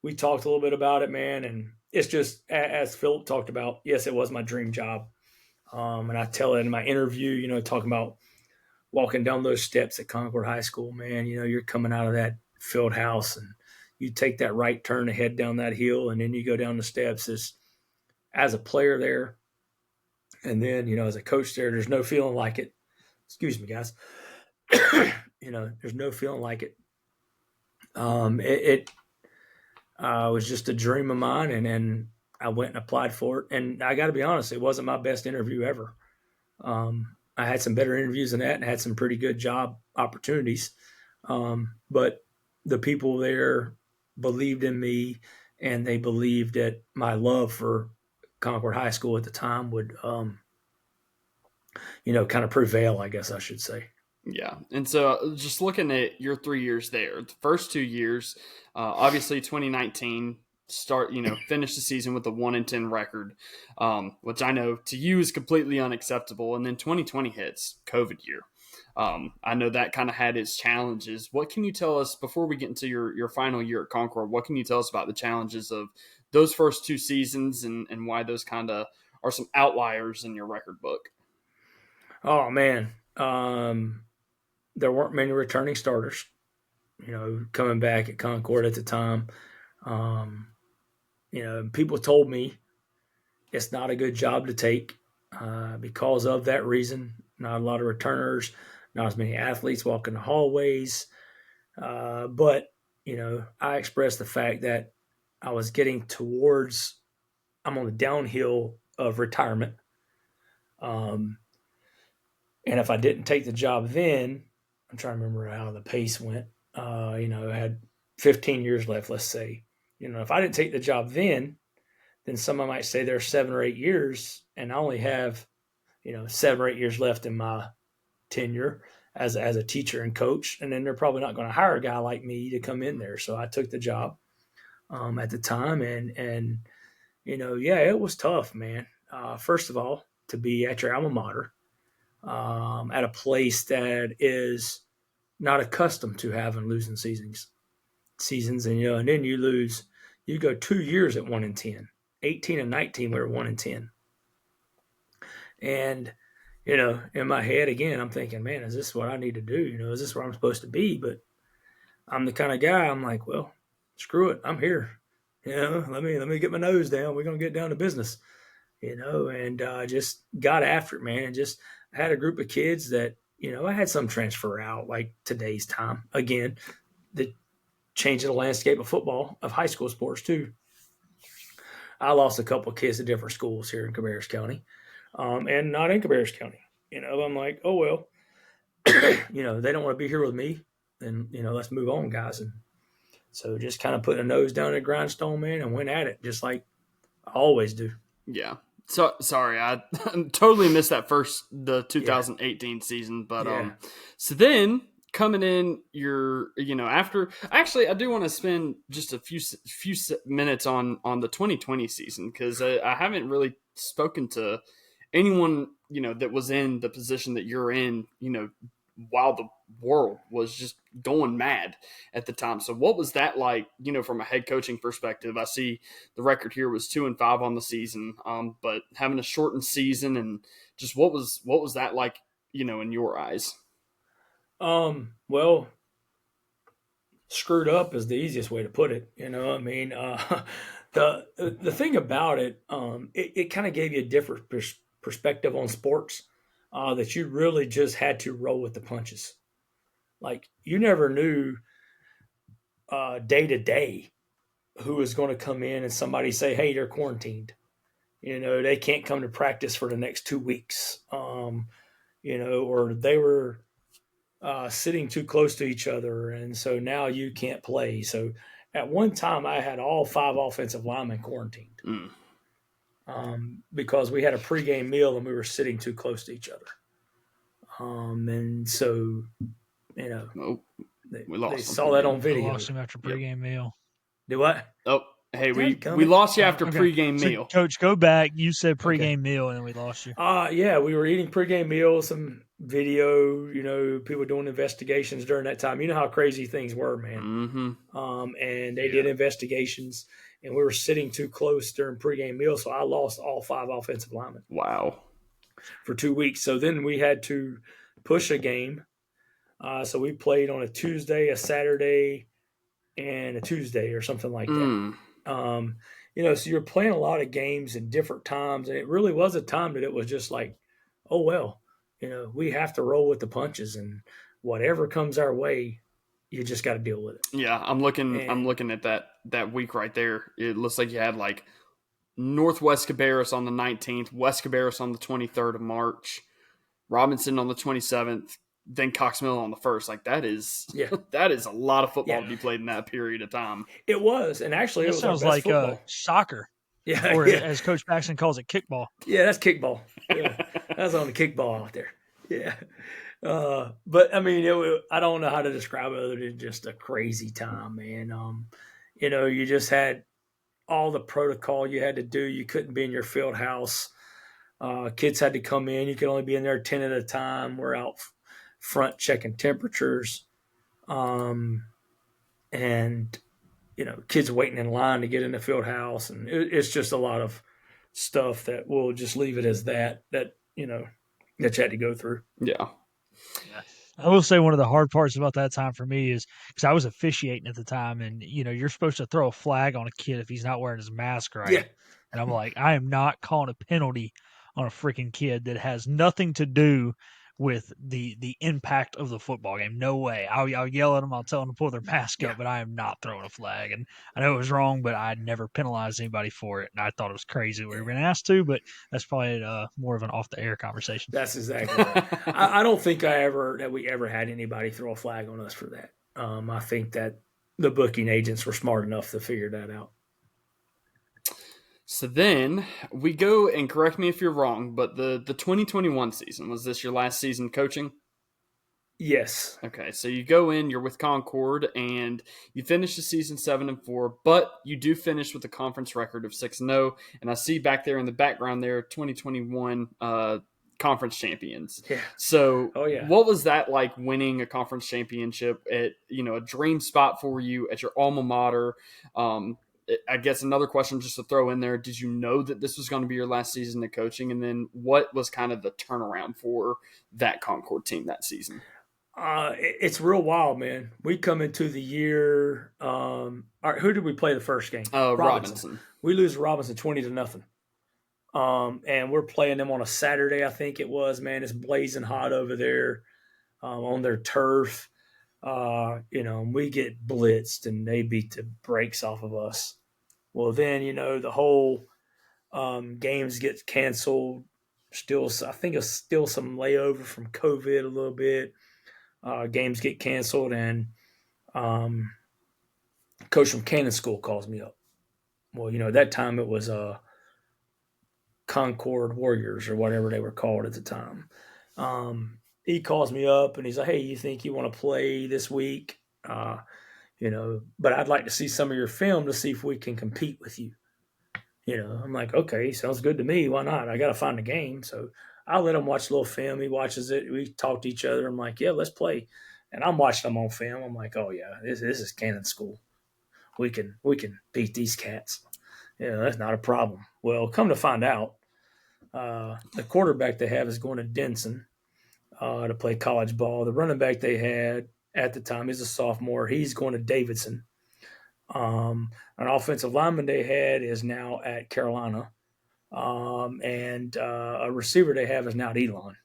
we talked a little bit about it, man. And it's just, as Philip talked about, yes, it was my dream job. And I tell it in my interview, talking about walking down those steps at Concord High School, man, you're coming out of that field house, and you take that right turn to head down that hill, and then you go down the steps. As a player there, and then, as a coach there's no feeling like it. Excuse me, guys. There's no feeling like it. It was just a dream of mine, and I went and applied for it. And I got to be honest, it wasn't my best interview ever. I had some better interviews than that and had some pretty good job opportunities. But the people there believed in me, and they believed that my love for Concord High School at the time would, kind of prevail, I guess I should say. Yeah. And so just looking at your 3 years there, the first 2 years, obviously 2019 finish the season with a 1-10 record, which I know to you is completely unacceptable. And then 2020 hits, COVID year. I know that kind of had its challenges. What can you tell us before we get into your final year at Concord? What can you tell us about the challenges of those first 2 seasons and why those kind of are some outliers in your record book? Oh, man. There weren't many returning starters, coming back at Concord at the time. People told me it's not a good job to take because of that reason. Not a lot of returners, not as many athletes walking the hallways. But I expressed the fact that I was getting I'm on the downhill of retirement. And if I didn't take the job then, I'm trying to remember how the pace went. I had 15 years left, let's say. If I didn't take the job then someone might say there's 7 or 8 years, and I only have, 7 or 8 years left in my tenure as a teacher and coach. And then they're probably not going to hire a guy like me to come in there. So I took the job at the time, and it was tough, man. First of all, to be at your alma mater, at a place that is not accustomed to having losing seasons, and then you go 2 years at 1-10, 18 and 19 we were 1-10, and in my head again, I'm thinking, man, is this what I need to do? Is this where I'm supposed to be? But I'm the kind of guy, I'm like, well, screw it, I'm here. Let me get my nose down. We're gonna get down to business. And just got after it, man, and just had a group of kids that, I had some transfer out, like today's time, again, that changing the landscape of football, of high school sports too. I lost a couple of kids to different schools here in Cabarrus County, and not in Cabarrus County. I'm like, oh, well, they don't want to be here with me, then, let's move on, guys. And so just kind of putting a nose down at grindstone, man, and went at it just like I always do. Yeah. So sorry, I totally missed the 2018 season, but so then coming in, after actually, I do want to spend just a few minutes on the 2020 season, because I haven't really spoken to anyone that was in the position that you're in, while the world was just going mad at the time. So what was that like, from a head coaching perspective? I see the record here was 2-5 on the season, but having a shortened season, and just what was that like, in your eyes? Well, screwed up is the easiest way to put it. The thing about it, it kind of gave you a different perspective on sports, that you really just had to roll with the punches. Like you never knew day to day who was going to come in and somebody say, "Hey, they're quarantined." They can't come to practice for the next 2 weeks. Or they were sitting too close to each other, and so now you can't play. So at one time, I had all 5 offensive linemen quarantined because we had a pregame meal and we were sitting too close to each other. And so, they saw that on video. I lost him after pregame meal. Do what? Oh, hey, we lost you after pregame meal. So, Coach, go back. You said pregame meal, and then we lost you. Yeah, we were eating pregame meal, some video, people doing investigations during that time. You know how crazy things were, man. Mm-hmm. And they did investigations, and we were sitting too close during pregame meal, so I lost all 5 offensive linemen. Wow. For 2 weeks. So then we had to push a game. So we played on a Tuesday, a Saturday, and a Tuesday or something like that. So you're playing a lot of games in different times, and it really was a time that it was just like, oh, well, we have to roll with the punches, and whatever comes our way, you just got to deal with it. Yeah, I'm looking at that week right there. It looks like you had like Northwest Cabarrus on the 19th, West Cabarrus on the 23rd of March, Robinson on the 27th, then Cox Mill on the 1st. Like that is a lot of football to be played in that period of time. It was, and actually, it sounds like soccer. Yeah, or as Coach Paxton calls it, kickball. Yeah, that's kickball. Yeah, that's on the kickball out there. Yeah, but I mean, I don't know how to describe it other than just a crazy time, man. You just had all the protocol you had to do. You couldn't be in your field house. Kids had to come in. You could only be in there 10 at a time. We're out front checking temperatures. And, kids waiting in line to get in the field house. And it's just a lot of stuff that we'll just leave it as that you had to go through. Yeah. I will say one of the hard parts about that time for me is because I was officiating at the time, and you're supposed to throw a flag on a kid if he's not wearing his mask right. Yeah. And I'm like, I am not calling a penalty on a freaking kid that has nothing to do with the impact of the football game. No way. I'll yell at them. I'll tell them to pull their mask up, but I am not throwing a flag. And I know it was wrong, but I never penalized anybody for it. And I thought it was crazy we were being asked to, but that's probably more of an off-the-air conversation. That's exactly right. I don't think we ever had anybody throw a flag on us for that. I think that the booking agents were smart enough to figure that out. So then we go, and correct me if you're wrong, but the 2021 season, was this your last season coaching? Yes. Okay, so you go in, you're with Concord, and you finish the season 7-4, but you do finish with a conference record of 6-0, and I see back there in the background there, 2021 conference champions. Yeah. So yeah. What was that like, winning a conference championship at, a dream spot for you at your alma mater? I guess another question just to throw in there, did you know that this was going to be your last season of coaching? And then what was kind of the turnaround for that Concord team that season? It's real wild, man. We come into the year, who did we play the first game? Robinson. We lose Robinson 20-0. And we're playing them on a Saturday, I think it was, man. It's blazing hot over there on their turf. We get blitzed and they beat the brakes off of us. Well, then, the whole games get canceled. I think it's still some layover from COVID a little bit. Games get canceled, and coach from Cannon School calls me up. Well, at that time it was Concord Warriors or whatever they were called at the time. He calls me up and he's like, "Hey, you think you want to play this week? But I'd like to see some of your film to see if we can compete with you." I'm like, "Okay, sounds good to me. Why not? I got to find a game." So I let him watch a little film. He watches it. We talk to each other. I'm like, "Yeah, let's play." And I'm watching them on film. I'm like, "Oh yeah, this is Cannon School. We can beat these cats. That's not a problem." Well, come to find out, the quarterback they have is going to Denson to play college ball. The running back they had at the time, he's a sophomore. He's going to Davidson. An offensive lineman they had is now at Carolina. And a receiver they have is now at Elon.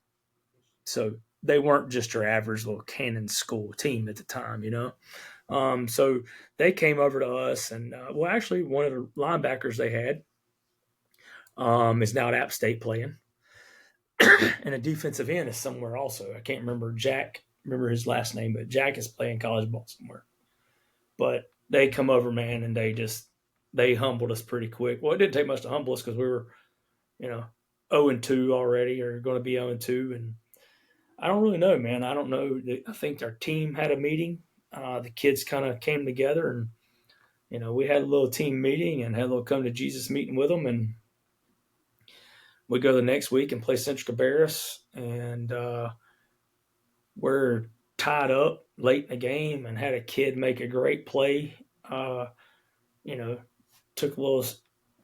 So they weren't just your average little Cannon school team at the time, you know. So they came over to us, and actually, one of the linebackers they had is now at App State playing, and a defensive end is somewhere also. I can't remember Jack. Remember his last name, but Jack is playing college ball somewhere. But they come over, man, and they humbled us pretty quick. Well, it didn't take much to humble us because we were, 0-2 already, or going to be 0-2, and I don't really know, man. I don't know. I think our team had a meeting. The kids kind of came together, and we had a little team meeting and had a little come to Jesus meeting with them, and we go the next week and play Central Cabarrus, and we're tied up late in the game and had a kid make a great play. Took a little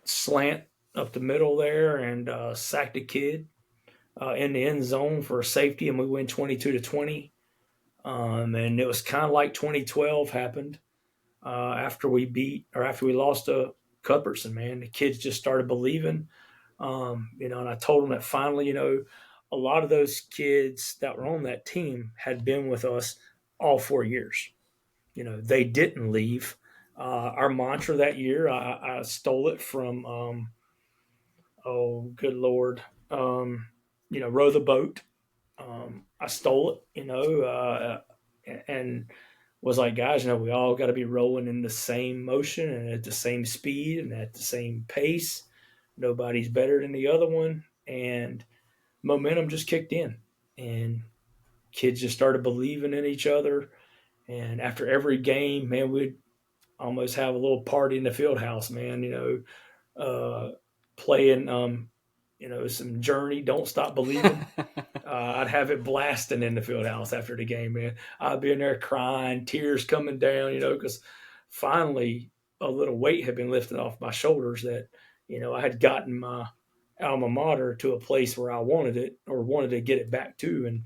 slant up the middle there and sacked a kid in the end zone for a safety, and we win 22-20. And it was kind of like 2012 happened after we lost to Cuthbertson, man. The kids just started believing, and I told them that finally, a lot of those kids that were on that team had been with us all 4 years. They didn't leave. Our mantra that year, I stole it from, oh, good Lord, row the boat. I stole it, and was like, guys, we all got to be rolling in the same motion and at the same speed and at the same pace. Nobody's better than the other one. And momentum just kicked in, and kids just started believing in each other. And after every game, man, we'd almost have a little party in the field house, man, playing, some Journey, Don't Stop Believing. I'd have it blasting in the field house after the game, man. I'd be in there crying, tears coming down, because finally a little weight had been lifted off my shoulders that, I had gotten my alma mater to a place where I wanted it or wanted to get it back to. And,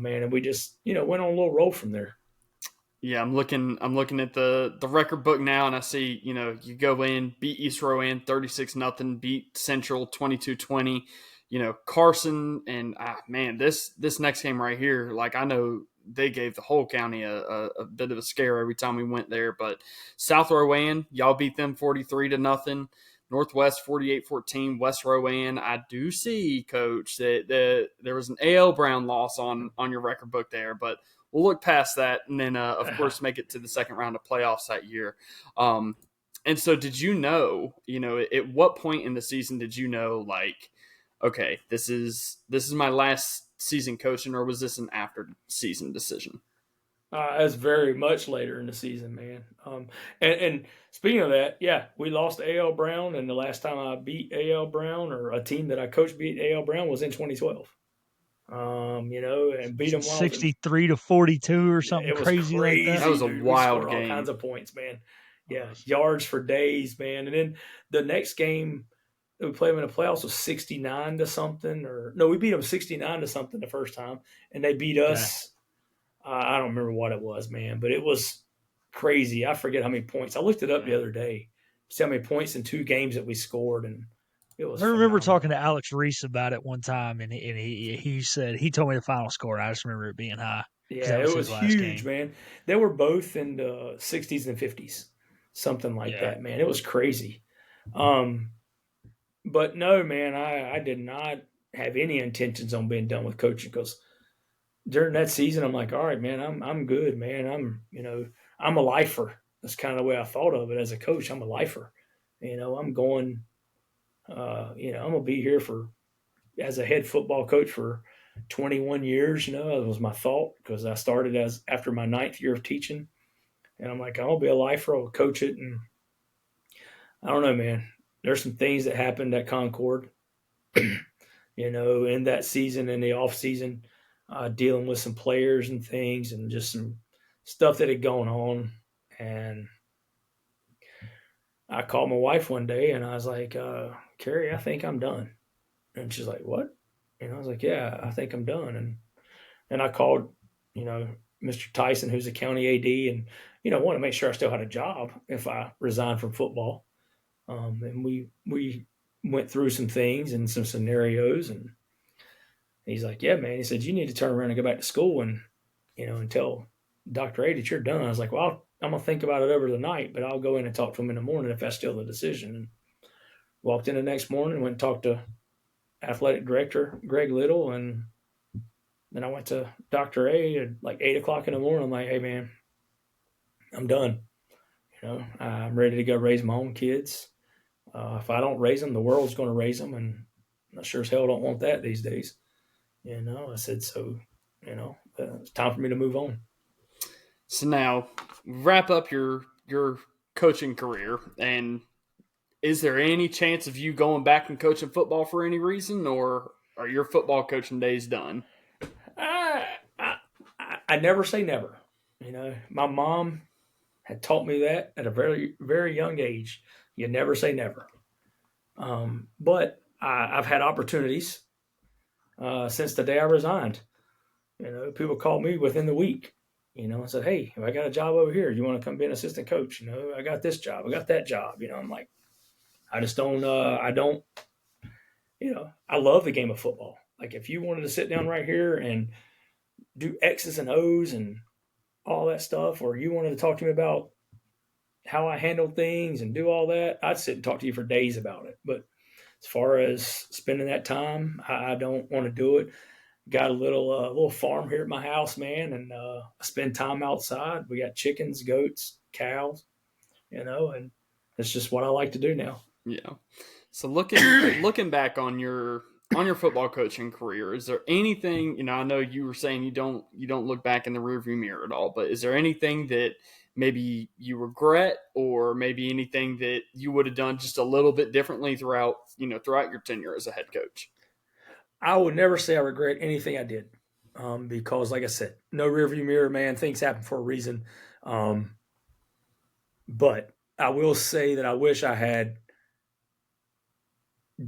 man, and we just, went on a little roll from there. Yeah, I'm looking at the record book now, and I see, you go in, beat East Rowan 36-0, beat Central 22-20, Carson, and man, this next game right here, like, I know they gave the whole county a bit of a scare every time we went there, but South Rowan, y'all beat them 43-0. Northwest 48-14, West Rowan. I do see, Coach, that there was an A.L. Brown loss on your record book there, but we'll look past that, and then, of course, make it to the second round of playoffs that year. And so did you know, at what point in the season did you know, like, okay, this is my last season coaching, or was this an after-season decision? It's very much later in the season, man. And speaking of that, yeah, we lost A.L. Brown, and the last time I beat A.L. Brown, or a team that I coached beat A.L. Brown, was in 2012. And beat them 63-42 or something crazy like that. That was a wild game. All kinds of points, man. Yeah, yards for days, man. And then the next game we played them in the playoffs was 69-something, or no, we beat them 69-something the first time, and they beat us. I don't remember what it was, man, but it was crazy. I forget how many points. I looked it up the other day. See how many points in 2 games that we scored, and it was. I remember talking to Alex Reese about it one time, and he said he told me the final score. I just remember it being high. Yeah, it was huge, man. They were both in the 60s and 50s, something like that, man. It was crazy. But no, man, I did not have any intentions on being done with coaching, because during that season, I'm like, all right, man, I'm good, man. I'm a lifer. That's kind of the way I thought of it as a coach. I'm a lifer. I'm going. I'm gonna be here as a head football coach for 21 years. That was my thought, because I started after my 9th year of teaching, and I'm like, I'll be a lifer. I'll coach it, and I don't know, man. There's some things that happened at Concord, in that season, in the off season. Dealing with some players and things, and just some stuff that had gone on. And I called my wife one day, and I was like, Carrie, I think I'm done. And she's like, what? And I was like, yeah, I think I'm done. And I called, Mr. Tyson, who's a county AD, and want to make sure I still had a job if I resigned from football. And we went through some things and some scenarios, and he's like, "Yeah, man." He said, "You need to turn around and go back to school and and tell Dr. A that you're done." I was like, "Well, I'm gonna think about it over the night, but I'll go in and talk to him in the morning if that's still the decision." And walked in the next morning, went and talked to athletic director Greg Little, and then I went to Dr. A at like 8 o'clock in the morning. I'm like, "Hey, man, I'm done. I'm ready to go raise my own kids. If I don't raise them, the world's going to raise them, and I sure as hell don't want that these days." I said, so, it's time for me to move on. So now, wrap up your coaching career, and is there any chance of you going back and coaching football for any reason, or are your football coaching days done? I never say never. My mom had taught me that at a very, very young age. You never say never. But I've had opportunities since the day I resigned. People called me within the week, and said, "Hey, I got a job over here. You want to come be an assistant coach? I got this job. I got that job." I'm like, I just don't, I don't, I love the game of football. Like if you wanted to sit down right here and do X's and O's and all that stuff, or you wanted to talk to me about how I handle things and do all that, I'd sit and talk to you for days about it. But as far as spending that time, I don't want to do it. Got a little farm here at my house, man, and I spend time outside. We got chickens, goats, cows, and it's just what I like to do now. Yeah. So looking back on your football coaching career, is there anything, I know you were saying you don't look back in the rearview mirror at all, but is there anything that maybe you regret, or maybe anything that you would have done just a little bit differently throughout your tenure as a head coach? I would never say I regret anything I did, because like I said, no rearview mirror, man. Things happen for a reason. But I will say that I wish I had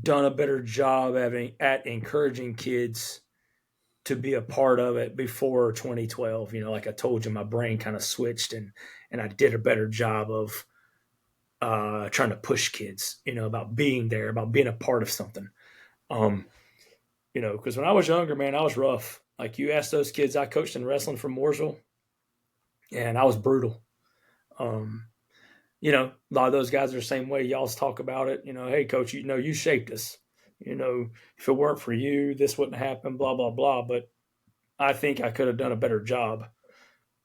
done a better job at encouraging kids to be a part of it before 2012. Like I told you, my brain kind of switched, and I did a better job of trying to push kids, about being there, about being a part of something. Because when I was younger, man, I was rough. Like you asked those kids, I coached in wrestling from Mooresville, and I was brutal. A lot of those guys are the same way. Y'all talk about it. Hey, coach, you shaped us. If it weren't for you, this wouldn't happen, blah, blah, blah. But I think I could have done a better job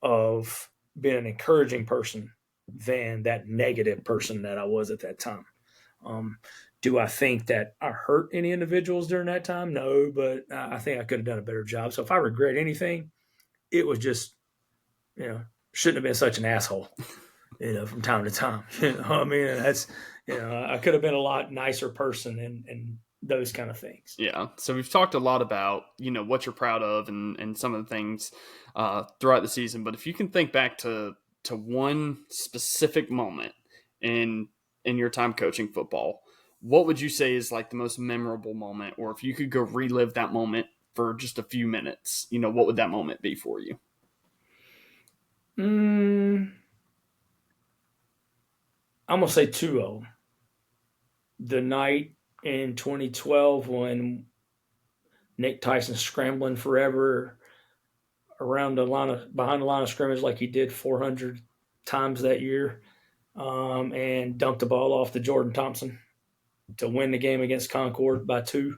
of being an encouraging person than that negative person that I was at that time. Do I think that I hurt any individuals during that time? No, but I think I could have done a better job. So if I regret anything, it was just, shouldn't have been such an asshole. From time to time, I mean, that's, I could have been a lot nicer person and those kind of things. Yeah. So we've talked a lot about, what you're proud of and some of the things throughout the season. But if you can think back to one specific moment in your time coaching football, what would you say is like the most memorable moment? Or if you could go relive that moment for just a few minutes, what would that moment be for you? I'm going to say 2-0. The night in 2012 when Nick Tyson's scrambling forever behind the line of scrimmage like he did 400 times that year, and dumped the ball off to Jordan Thompson to win the game against Concord by 2.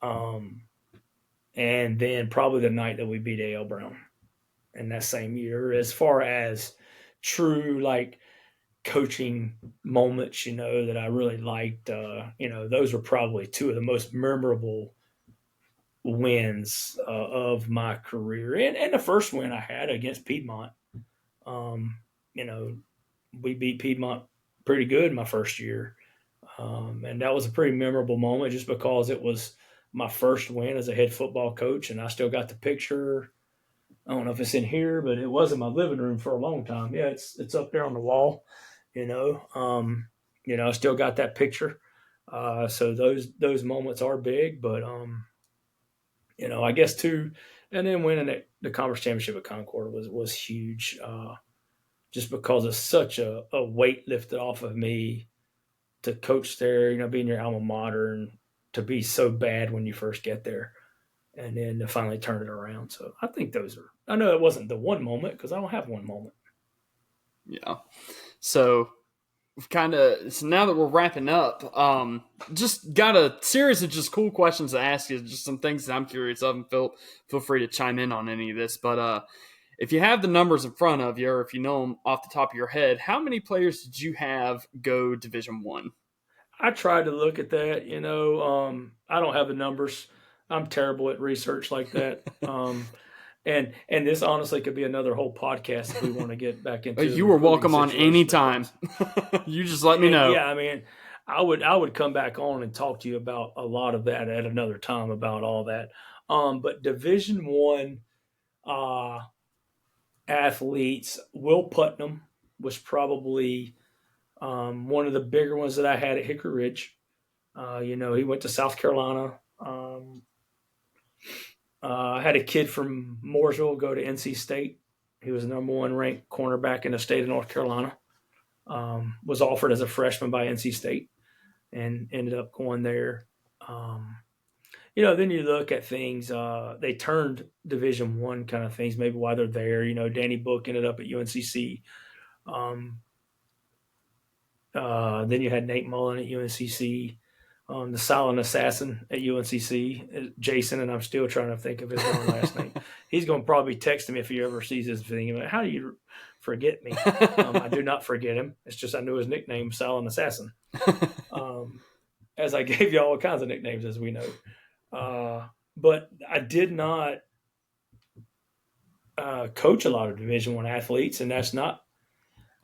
And then probably the night that we beat A.L. Brown in that same year. As far as true, like, coaching moments, that I really liked, those were probably 2 of the most memorable wins of my career. And the first win I had against Piedmont, we beat Piedmont pretty good my first year. And that was a pretty memorable moment just because it was my first win as a head football coach. And I still got the picture. I don't know if it's in here, but it was in my living room for a long time. Yeah, it's up there on the wall. I still got that picture. So those moments are big, but I guess too, And then winning the conference championship at Concord was huge, just because it's such a weight lifted off of me to coach there, being your alma mater and to be so bad when you first get there and then to finally turn it around. So I think I know it wasn't the one moment because I don't have one moment. Yeah. So now that we're wrapping up, just got a series of just cool questions to ask you, just some things that I'm curious of, and feel free to chime in on any of this. But if you have the numbers in front of you, or if you know them off the top of your head, how many players did you have go Division I? I tried to look at that, I don't have the numbers. I'm terrible at research like that. And this honestly could be another whole podcast if we want to get back into. You were welcome on any time. You just let me know. Yeah, I mean, I would come back on and talk to you about a lot of that at another time about all that. But Division I athletes, Will Putnam was probably one of the bigger ones that I had at Hickory Ridge. He went to South Carolina. I had a kid from Mooresville go to NC State. He was the number 1 ranked cornerback in the state of North Carolina. Was offered as a freshman by NC State and ended up going there. Then you look at things. They turned Division I kind of things maybe while they're there. Danny Book ended up at UNCC. Then you had Nate Mullen at UNCC. The silent assassin at UNCC, Jason, and I'm still trying to think of his own last name. He's going to probably text me if he ever sees this thing. How do you forget me? I do not forget him. It's just I knew his nickname, Silent Assassin. As I gave you all kinds of nicknames, as we know. But I did not coach a lot of Division I athletes, and that's not,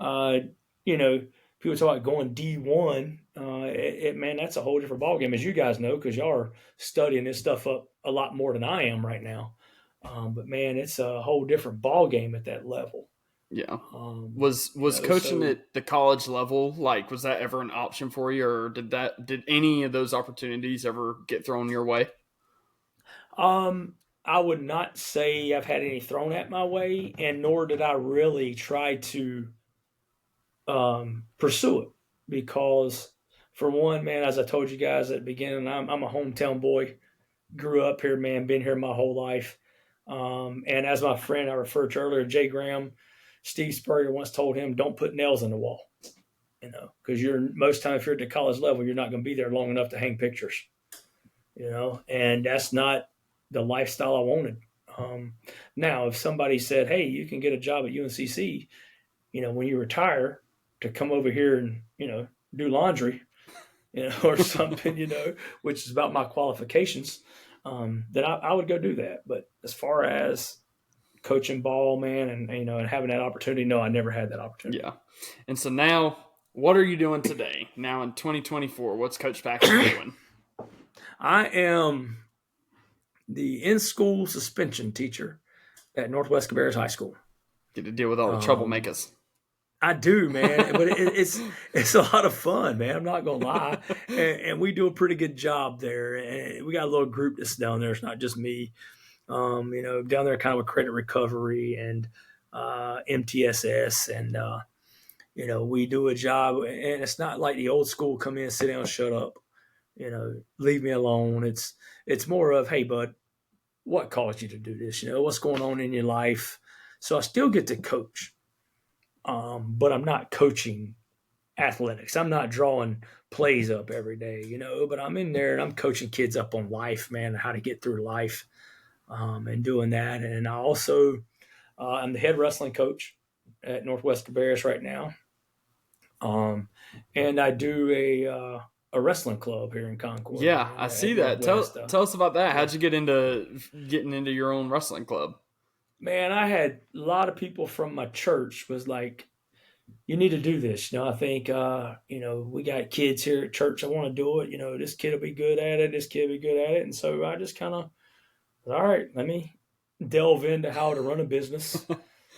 people talk about going D1. Man, that's a whole different ballgame, as you guys know, because y'all are studying this stuff up a lot more than I am right now. But man, it's a whole different ballgame at that level. Yeah. Was coaching at the college level, was that ever an option for you, or did any of those opportunities ever get thrown your way? I would not say I've had any thrown at my way, and nor did I really try to pursue it, because for one, man, as I told you guys at the beginning, I'm a hometown boy, grew up here, man, been here my whole life. And as my friend I referred to earlier, Jay Graham, Steve Spurrier once told him, don't put nails in the wall, because most time if you're at the college level, you're not going to be there long enough to hang pictures, and that's not the lifestyle I wanted. Now, if somebody said, hey, you can get a job at UNCC, when you retire, to come over here and, do laundry, or something, which is about my qualifications, then I would go do that. But as far as coaching ball, man, and, and having that opportunity, no, I never had that opportunity. Yeah. And so now, what are you doing today? Now in 2024, what's Coach Paxton doing? I am the in-school suspension teacher at Northwest Cabarrus High School. Get to deal with all the troublemakers. I do, man, but it's a lot of fun, man. I'm not gonna lie, and we do a pretty good job there. And we got a little group that's down there. It's not just me, down there kind of with credit recovery and MTSS, and we do a job. And it's not like the old school come in, sit down, shut up, leave me alone. It's more of, hey, bud, what caused you to do this? What's going on in your life? So I still get to coach. But I'm not coaching athletics. I'm not drawing plays up every day, but I'm in there and I'm coaching kids up on life, man, how to get through life, and doing that. And I also, I'm the head wrestling coach at Northwest Cabarrus right now. And I do a wrestling club here in Concord. Yeah, I see that. Tell us about that. How'd you get into getting into your own wrestling club? Man, I had a lot of people from my church was like, you need to do this. I think, we got kids here at church. I want to do it. This kid will be good at it. This kid will be good at it. And so I just kind of, all right, let me delve into how to run a business,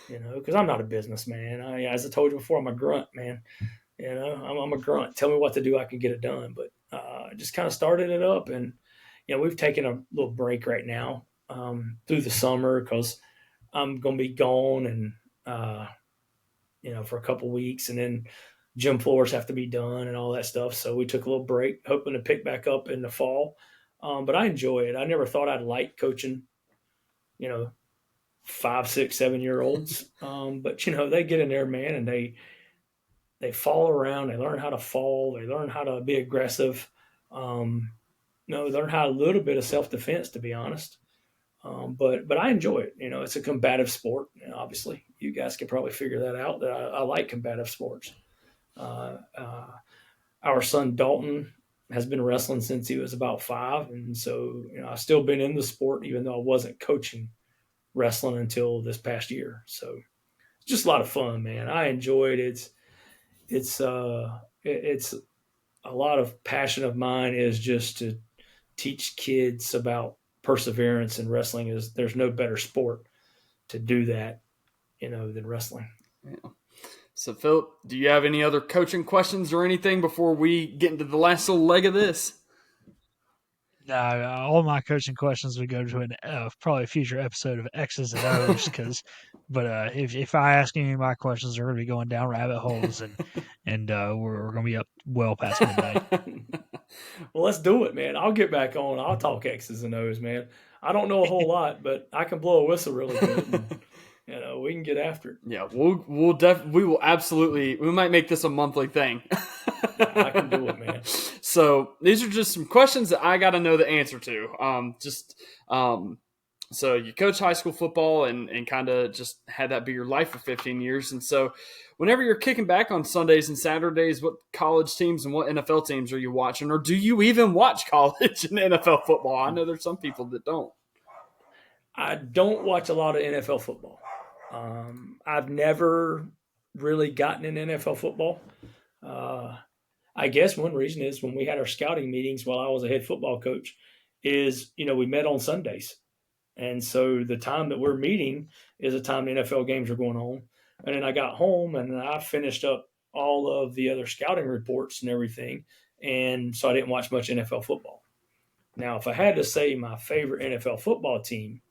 because I'm not a businessman. As I told you before, I'm a grunt, man. I'm a grunt. Tell me what to do. I can get it done. But I just kind of started it up. And, we've taken a little break right now. through the summer because I'm going to be gone and, for a couple weeks, and then gym floors have to be done and all that stuff. So we took a little break, hoping to pick back up in the fall. But I enjoy it. I never thought I'd like coaching, 5, 6, 7 year olds. But they get in there, man, and they fall around. They learn how to fall. They learn how to be aggressive. They learn how a little bit of self defense, to be honest. But I enjoy it. It's a combative sport. Obviously, you guys can probably figure that out. That I like combative sports. Our son Dalton has been wrestling since he was about 5, and so I've still been in the sport, even though I wasn't coaching wrestling until this past year. So it's just a lot of fun, man. I enjoy it. It's a lot of passion of mine is just to teach kids about perseverance, and wrestling is there's no better sport to do that, than wrestling. Yeah. So, Philip, do you have any other coaching questions or anything before we get into the last little leg of this? No, all my coaching questions would go to probably a future episode of X's and O's. But if I ask any of my questions, they're going to be going down rabbit holes, and we're going to be up well past midnight. Well, let's do it, man. I'll get back on. I'll talk X's and O's, man. I don't know a whole lot, but I can blow a whistle really good. And, we can get after it. Yeah, we will absolutely. We might make this a monthly thing. I can do it, man. So these are just some questions that I got to know the answer to. So you coach high school football and kind of just had that be your life for 15 years. And so whenever you're kicking back on Sundays and Saturdays, what college teams and what NFL teams are you watching? Or do you even watch college and NFL football? I know there's some people that don't. I don't watch a lot of NFL football. I've never really gotten in NFL football. I guess one reason is when we had our scouting meetings while I was a head football coach is, we met on Sundays. And so the time that we're meeting is the time the NFL games are going on. And then I got home and I finished up all of the other scouting reports and everything. And so I didn't watch much NFL football. Now, if I had to say my favorite NFL football team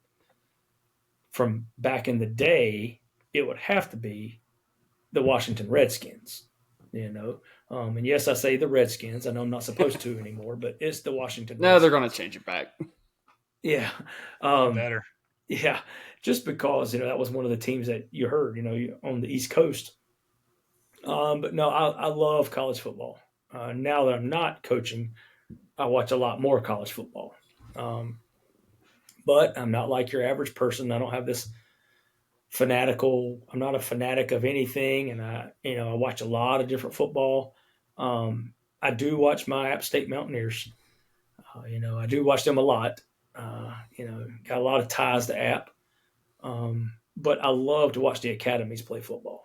from back in the day, it would have to be the Washington Redskins, And yes, I say the Redskins. I know I'm not supposed to anymore, but it's the Washington Redskins. No, they're going to change it back. Yeah. Better. Yeah. Just because, that was one of the teams that you heard, on the East Coast. But no, I love college football. Now that I'm not coaching, I watch a lot more college football. But I'm not like your average person. I don't have this I'm not a fanatic of anything. And I watch a lot of different football. I do watch my App State Mountaineers. I do watch them a lot. Got a lot of ties to App. But I love to watch the academies play football.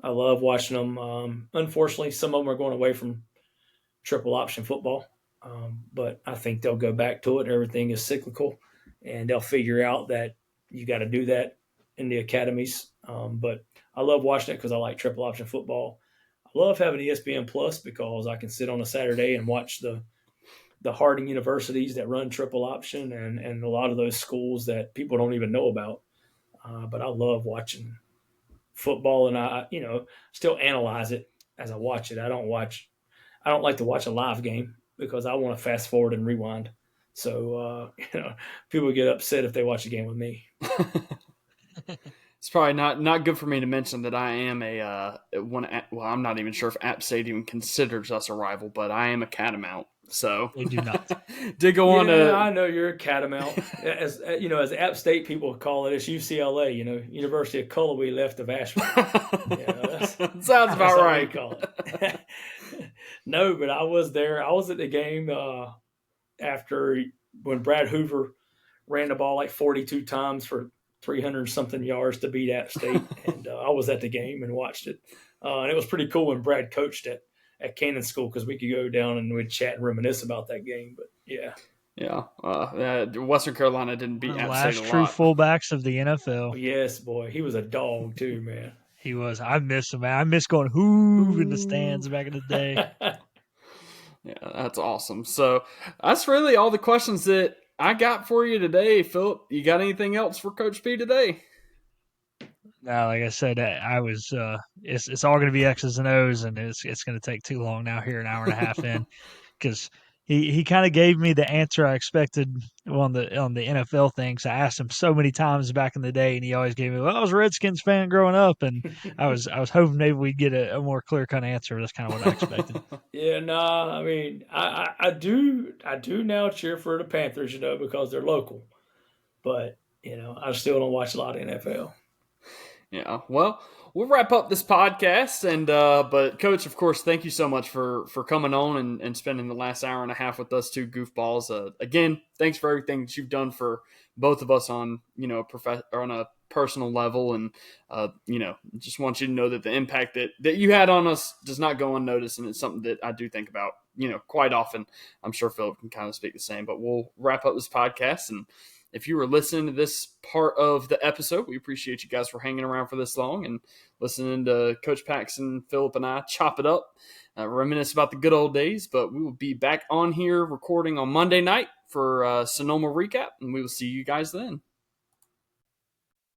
I love watching them. Unfortunately, some of them are going away from triple option football. But I think they'll go back to it. Everything is cyclical, and they'll figure out that you got to do that in the academies. But I love watching it because I like triple option football. I love having ESPN Plus because I can sit on a Saturday and watch the Harding universities that run triple option and a lot of those schools that people don't even know about. But I love watching football, and I still analyze it as I watch it. I don't like to watch a live game because I want to fast forward and rewind. So, people get upset if they watch a game with me. It's probably not good for me to mention that I am I'm not even sure if App State even considers us a rival, but I am a Catamount. So they do not. Did go on. I know you're a Catamount. As App State people call it, it's UCLA. University of Cullowhee left of Asheville. Sounds about right. Call it. No, but I was there. I was at the game after when Brad Hoover ran the ball like 42 times for 300 something yards to beat App State, and I was at the game and watched it. And it was pretty cool when Brad coached at Cannon School because we could go down and we'd chat and reminisce about that game. But yeah. Western Carolina didn't beat App State a lot. Last true fullbacks of the NFL. Yes, boy, he was a dog too, man. He was. I miss him, man. I miss going hoove in the stands back in the day. Yeah, that's awesome. So that's really all the questions that I got for you today, Philip. You got anything else for Coach P today? No, like I said, I was. It's all going to be X's and O's, and it's going to take too long now. Here, an hour and a half in, because he kind of gave me the answer I expected on the NFL things. I asked him so many times back in the day, and he always gave me, "Well, I was a Redskins fan growing up," and I was hoping maybe we'd get a more clear cut answer. That's kind of what I expected. Yeah, nah. I mean, I do now cheer for the Panthers, because they're local. But I still don't watch a lot of NFL. Yeah, well, we'll wrap up this podcast, and but Coach, of course, thank you so much for coming on and spending the last hour and a half with us two goofballs. Again, thanks for everything that you've done for both of us on on a personal level, and just want you to know that the impact that you had on us does not go unnoticed, and it's something that I do think about quite often. I'm sure Philip can kind of speak the same, but we'll wrap up this podcast. And if you were listening to this part of the episode, we appreciate you guys for hanging around for this long and listening to Coach Paxton, Philip, and I chop it up, reminisce about the good old days. But we will be back on here recording on Monday night for Sonoma Recap, and we will see you guys then.